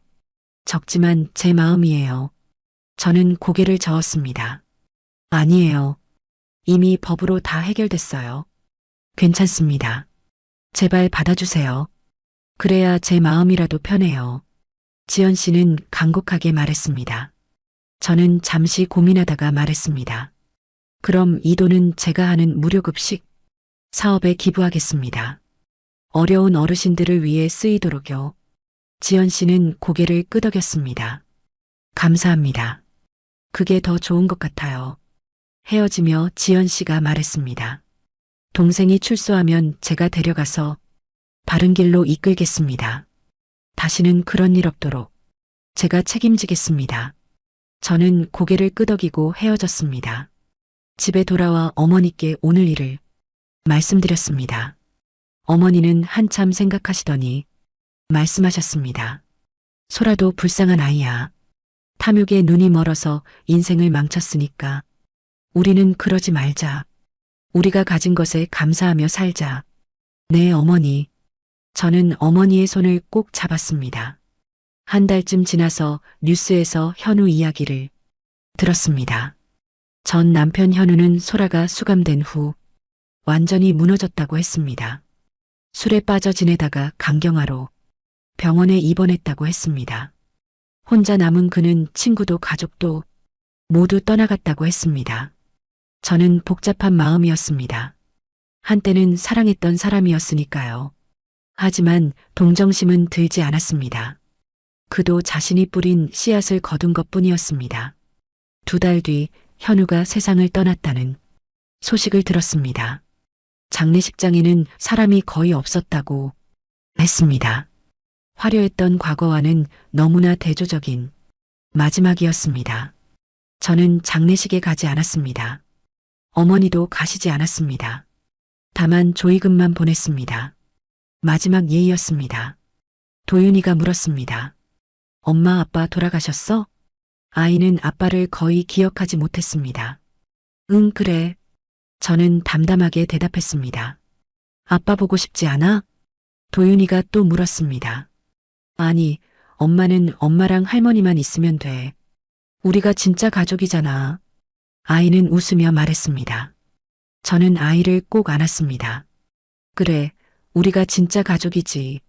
적지만 제 마음이에요. 저는 고개를 저었습니다. 아니에요. 이미 법으로 다 해결됐어요. 괜찮습니다. 제발 받아주세요. 그래야 제 마음이라도 편해요. 지연 씨는 간곡하게 말했습니다. 저는 잠시 고민하다가 말했습니다. 그럼 이 돈은 제가 하는 무료급식 사업에 기부하겠습니다. 어려운 어르신들을 위해 쓰이도록요. 지연 씨는 고개를 끄덕였습니다. 감사합니다. 그게 더 좋은 것 같아요. 헤어지며 지연 씨가 말했습니다. 동생이 출소하면 제가 데려가서 바른 길로 이끌겠습니다. 다시는 그런 일 없도록 제가 책임지겠습니다. 저는 고개를 끄덕이고 헤어졌습니다. 집에 돌아와 어머니께 오늘 일을 말씀드렸습니다. 어머니는 한참 생각하시더니 말씀하셨습니다. 소라도 불쌍한 아이야. 탐욕에 눈이 멀어서 인생을 망쳤으니까 우리는 그러지 말자. 우리가 가진 것에 감사하며 살자. 네, 어머니. 저는 어머니의 손을 꼭 잡았습니다. 한 달쯤 지나서 뉴스에서 현우 이야기를 들었습니다. 전 남편 현우는 소라가 수감된 후 완전히 무너졌다고 했습니다. 술에 빠져 지내다가 강경화로 병원에 입원했다고 했습니다. 혼자 남은 그는 친구도 가족도 모두 떠나갔다고 했습니다. 저는 복잡한 마음이었습니다. 한때는 사랑했던 사람이었으니까요. 하지만 동정심은 들지 않았습니다. 그도 자신이 뿌린 씨앗을 거둔 것뿐이었습니다. 2달 뒤 현우가 세상을 떠났다는 소식을 들었습니다. 장례식장에는 사람이 거의 없었다고 했습니다. 화려했던 과거와는 너무나 대조적인 마지막이었습니다. 저는 장례식에 가지 않았습니다. 어머니도 가시지 않았습니다. 다만 조의금만 보냈습니다. 마지막 예의였습니다. 도윤이가 물었습니다. 엄마 아빠 돌아가셨어? 아이는 아빠를 거의 기억하지 못했습니다. 응, 그래. 저는 담담하게 대답했습니다. 아빠 보고 싶지 않아? 도윤이가 또 물었습니다. 아니, 엄마는 엄마랑 할머니만 있으면 돼. 우리가 진짜 가족이잖아. 아이는 웃으며 말했습니다. 저는 아이를 꼭 안았습니다. 그래, 우리가 진짜 가족이지.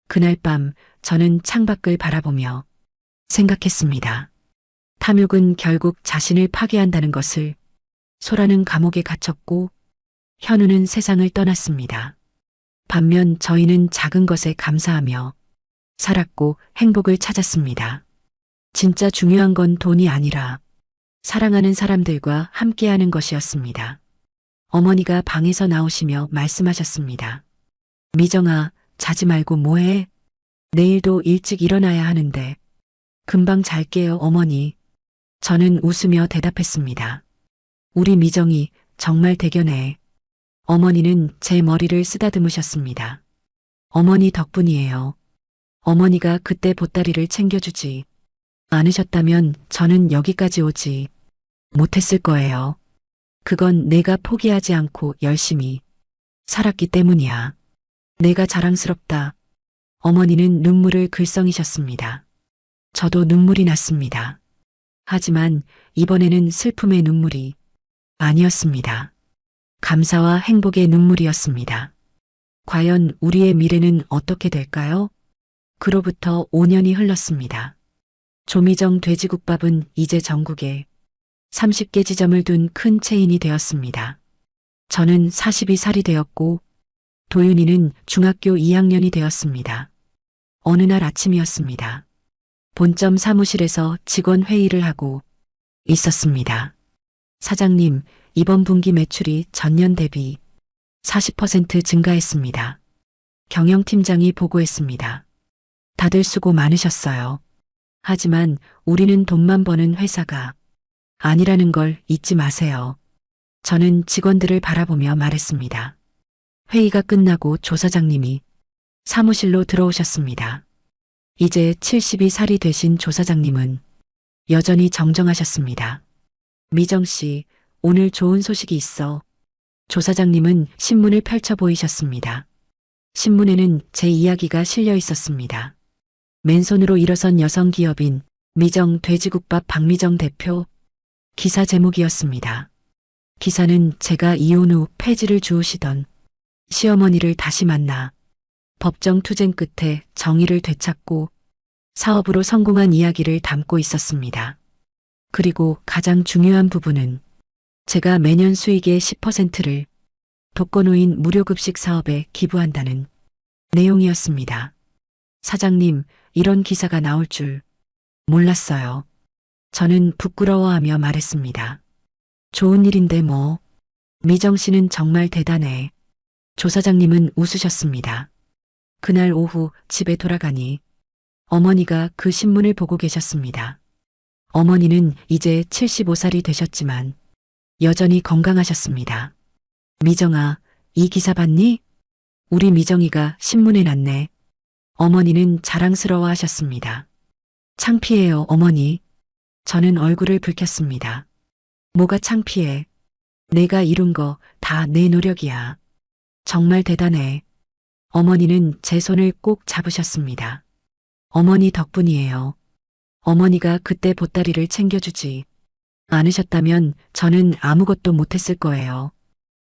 그날 밤 저는 창밖을 바라보며 생각했습니다. 탐욕은 결국 자신을 파괴한다는 것을. 소라는 감옥에 갇혔고 현우는 세상을 떠났습니다. 반면 저희는 작은 것에 감사하며 살았고 행복을 찾았습니다. 진짜 중요한 건 돈이 아니라 사랑하는 사람들과 함께하는 것이었습니다. 어머니가 방에서 나오시며 말씀하셨습니다. 미정아, 자지 말고 뭐해? 내일도 일찍 일어나야 하는데. 금방 잘게요, 어머니. 저는 웃으며 대답했습니다. 우리 미정이 정말 대견해. 어머니는 제 머리를 쓰다듬으셨습니다. 어머니 덕분이에요. 어머니가 그때 보따리를 챙겨주지 않으셨다면 저는 여기까지 오지 못했을 거예요. 그건 내가 포기하지 않고 열심히 살았기 때문이야. 내가 자랑스럽다. 어머니는 눈물을 글썽이셨습니다. 저도 눈물이 났습니다. 하지만 이번에는 슬픔의 눈물이 아니었습니다. 감사와 행복의 눈물이었습니다. 과연 우리의 미래는 어떻게 될까요? 그로부터 5년이 흘렀습니다. 조미정 돼지국밥은 이제 전국에 30개 지점을 둔 큰 체인이 되었습니다. 저는 42살이 되었고 도윤이는 중학교 2학년이 되었습니다. 어느 날 아침이었습니다. 본점 사무실에서 직원 회의를 하고 있었습니다. 사장님, 이번 분기 매출이 전년 대비 40% 증가했습니다. 경영팀장이 보고했습니다. 다들 수고 많으셨어요. 하지만 우리는 돈만 버는 회사가 아니라는 걸 잊지 마세요. 저는 직원들을 바라보며 말했습니다. 회의가 끝나고 조 사장님이 사무실로 들어오셨습니다. 이제 72살이 되신 조 사장님은 여전히 정정하셨습니다. 미정 씨, 오늘 좋은 소식이 있어. 조 사장님은 신문을 펼쳐 보이셨습니다. 신문에는 제 이야기가 실려 있었습니다. 맨손으로 일어선 여성 기업인 미정 돼지국밥 박미정 대표. 기사 제목이었습니다. 기사는 제가 이혼 후 폐지를 주우시던 시어머니를 다시 만나 법정 투쟁 끝에 정의를 되찾고 사업으로 성공한 이야기를 담고 있었습니다. 그리고 가장 중요한 부분은 제가 매년 수익의 10%를 독거노인 무료급식 사업에 기부한다는 내용이었습니다. 사장님, 이런 기사가 나올 줄 몰랐어요. 저는 부끄러워하며 말했습니다. 좋은 일인데 뭐. 미정 씨는 정말 대단해. 조 사장님은 웃으셨습니다. 그날 오후 집에 돌아가니 어머니가 그 신문을 보고 계셨습니다. 어머니는 이제 75살이 되셨지만 여전히 건강하셨습니다. 미정아, 이 기사 봤니? 우리 미정이가 신문에 났네. 어머니는 자랑스러워 하셨습니다. 창피해요, 어머니. 저는 얼굴을 붉혔습니다. 뭐가 창피해. 내가 이룬 거 다 내 노력이야. 정말 대단해. 어머니는 제 손을 꼭 잡으셨습니다. 어머니 덕분이에요. 어머니가 그때 보따리를 챙겨주지 않으셨다면 저는 아무것도 못했을 거예요.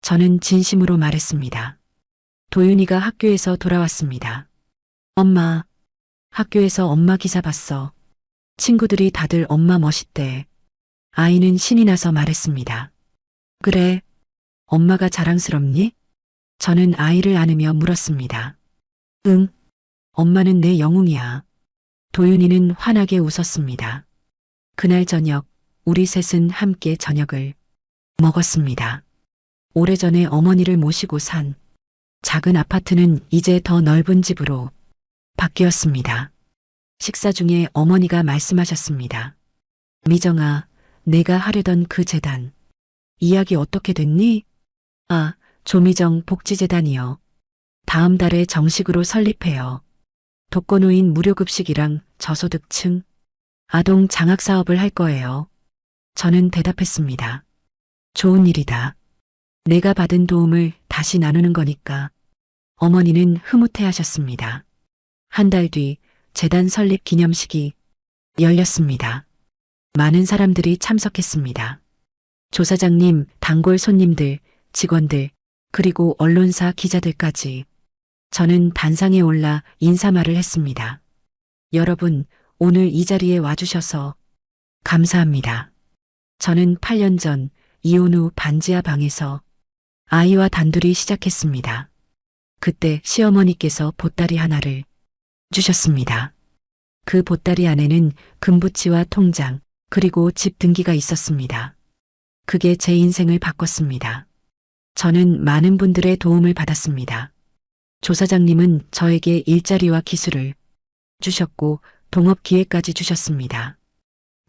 저는 진심으로 말했습니다. 도윤이가 학교에서 돌아왔습니다. 엄마, 학교에서 엄마 기사 봤어. 친구들이 다들 엄마 멋있대. 아이는 신이 나서 말했습니다. 그래, 엄마가 자랑스럽니? 저는 아이를 안으며 물었습니다. 응, 엄마는 내 영웅이야. 도윤이는 환하게 웃었습니다. 그날 저녁, 우리 셋은 함께 저녁을 먹었습니다. 오래전에 어머니를 모시고 산 작은 아파트는 이제 더 넓은 집으로 바뀌었습니다. 식사 중에 어머니가 말씀하셨습니다. 미정아, 내가 하려던 그 재단, 이야기 어떻게 됐니? 아, 조미정 복지재단이요. 다음 달에 정식으로 설립해요. 독거노인 무료급식이랑 저소득층, 아동 장학사업을 할 거예요. 저는 대답했습니다. 좋은 일이다. 내가 받은 도움을 다시 나누는 거니까. 어머니는 흐뭇해 하셨습니다. 한 달 뒤 재단 설립 기념식이 열렸습니다. 많은 사람들이 참석했습니다. 조사장님, 단골 손님들, 직원들, 그리고 언론사 기자들까지. 저는 단상에 올라 인사말을 했습니다. 여러분, 오늘 이 자리에 와주셔서 감사합니다. 저는 8년 전 이혼 후 반지하 방에서 아이와 단둘이 시작했습니다. 그때 시어머니께서 보따리 하나를 주셨습니다. 그 보따리 안에는 금부치와 통장, 그리고 집 등기가 있었습니다. 그게 제 인생을 바꿨습니다. 저는 많은 분들의 도움을 받았습니다. 조사장님은 저에게 일자리와 기술을 주셨고 동업 기회까지 주셨습니다.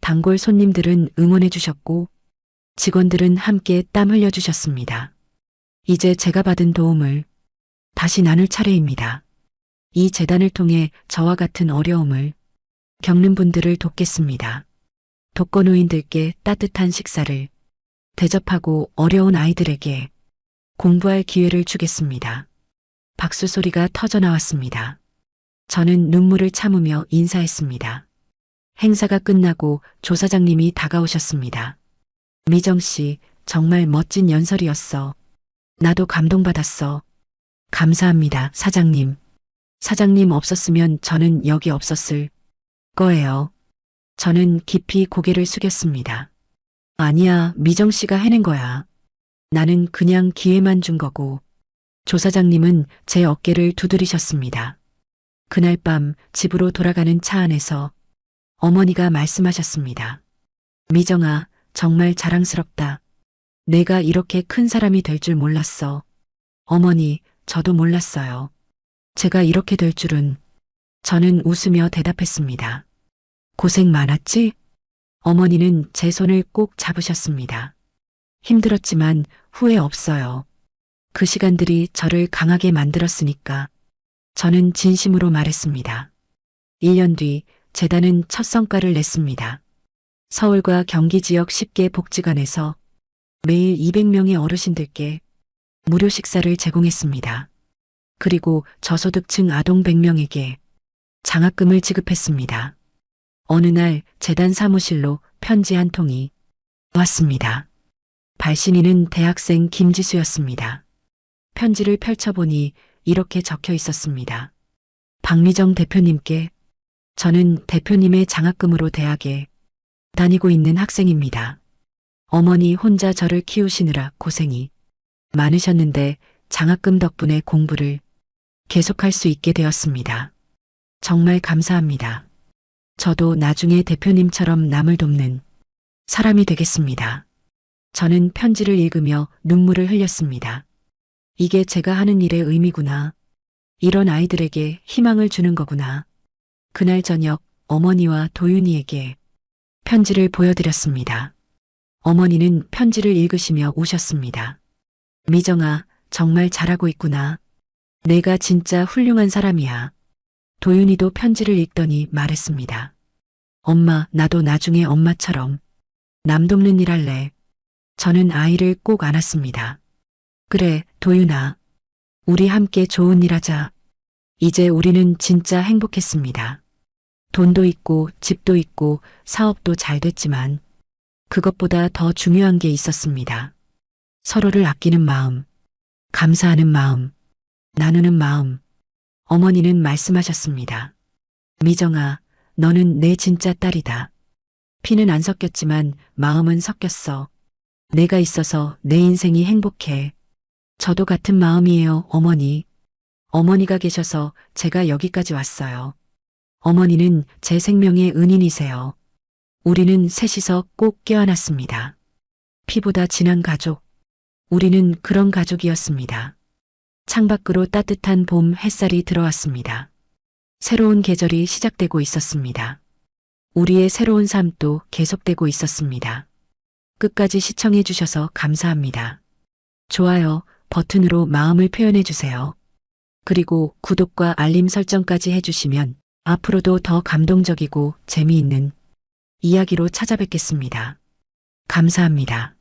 단골 손님들은 응원해 주셨고 직원들은 함께 땀 흘려 주셨습니다. 이제 제가 받은 도움을 다시 나눌 차례입니다. 이 재단을 통해 저와 같은 어려움을 겪는 분들을 돕겠습니다. 독거노인들께 따뜻한 식사를 대접하고 어려운 아이들에게 공부할 기회를 주겠습니다. 박수 소리가 터져 나왔습니다. 저는 눈물을 참으며 인사했습니다. 행사가 끝나고 조사장님이 다가오셨습니다. 미정 씨, 정말 멋진 연설이었어. 나도 감동받았어. 감사합니다, 사장님. 사장님 없었으면 저는 여기 없었을 거예요. 저는 깊이 고개를 숙였습니다. 아니야, 미정 씨가 해낸 거야. 나는 그냥 기회만 준 거고. 조사장님은 제 어깨를 두드리셨습니다. 그날 밤 집으로 돌아가는 차 안에서 어머니가 말씀하셨습니다. 미정아, 정말 자랑스럽다. 내가 이렇게 큰 사람이 될 줄 몰랐어. 어머니, 저도 몰랐어요. 제가 이렇게 될 줄은. 저는 웃으며 대답했습니다. 고생 많았지? 어머니는 제 손을 꼭 잡으셨습니다. 힘들었지만 후회 없어요. 그 시간들이 저를 강하게 만들었으니까. 저는 진심으로 말했습니다. 1년 뒤 재단은 첫 성과를 냈습니다. 서울과 경기 지역 10개 복지관에서 매일 200명의 어르신들께 무료 식사를 제공했습니다. 그리고 저소득층 아동 100명에게 장학금을 지급했습니다. 어느 날 재단 사무실로 편지 한 통이 왔습니다. 발신인은 대학생 김지수였습니다. 편지를 펼쳐보니 이렇게 적혀 있었습니다. 박미정 대표님께, 저는 대표님의 장학금으로 대학에 다니고 있는 학생입니다. 어머니 혼자 저를 키우시느라 고생이 많으셨는데 장학금 덕분에 공부를 계속할 수 있게 되었습니다. 정말 감사합니다. 저도 나중에 대표님처럼 남을 돕는 사람이 되겠습니다. 저는 편지를 읽으며 눈물을 흘렸습니다. 이게 제가 하는 일의 의미구나. 이런 아이들에게 희망을 주는 거구나. 그날 저녁 어머니와 도윤이에게 편지를 보여드렸습니다. 어머니는 편지를 읽으시며 우셨습니다. 미정아, 정말 잘하고 있구나. 내가 진짜 훌륭한 사람이야. 도윤이도 편지를 읽더니 말했습니다. 엄마, 나도 나중에 엄마처럼 남 돕는 일 할래. 저는 아이를 꼭 안았습니다. 그래, 도윤아. 우리 함께 좋은 일 하자. 이제 우리는 진짜 행복했습니다. 돈도 있고 집도 있고 사업도 잘 됐지만 그것보다 더 중요한 게 있었습니다. 서로를 아끼는 마음, 감사하는 마음, 나누는 마음. 어머니는 말씀하셨습니다. 미정아, 너는 내 진짜 딸이다. 피는 안 섞였지만 마음은 섞였어. 내가 있어서 내 인생이 행복해. 저도 같은 마음이에요, 어머니. 어머니가 계셔서 제가 여기까지 왔어요. 어머니는 제 생명의 은인이세요. 우리는 셋이서 꼭 껴안았습니다. 피보다 진한 가족. 우리는 그런 가족이었습니다. 창밖으로 따뜻한 봄 햇살이 들어왔습니다. 새로운 계절이 시작되고 있었습니다. 우리의 새로운 삶도 계속되고 있었습니다. 끝까지 시청해 주셔서 감사합니다. 좋아요 버튼으로 마음을 표현해 주세요. 그리고 구독과 알림 설정까지 해주시면 앞으로도 더 감동적이고 재미있는 이야기로 찾아뵙겠습니다. 감사합니다.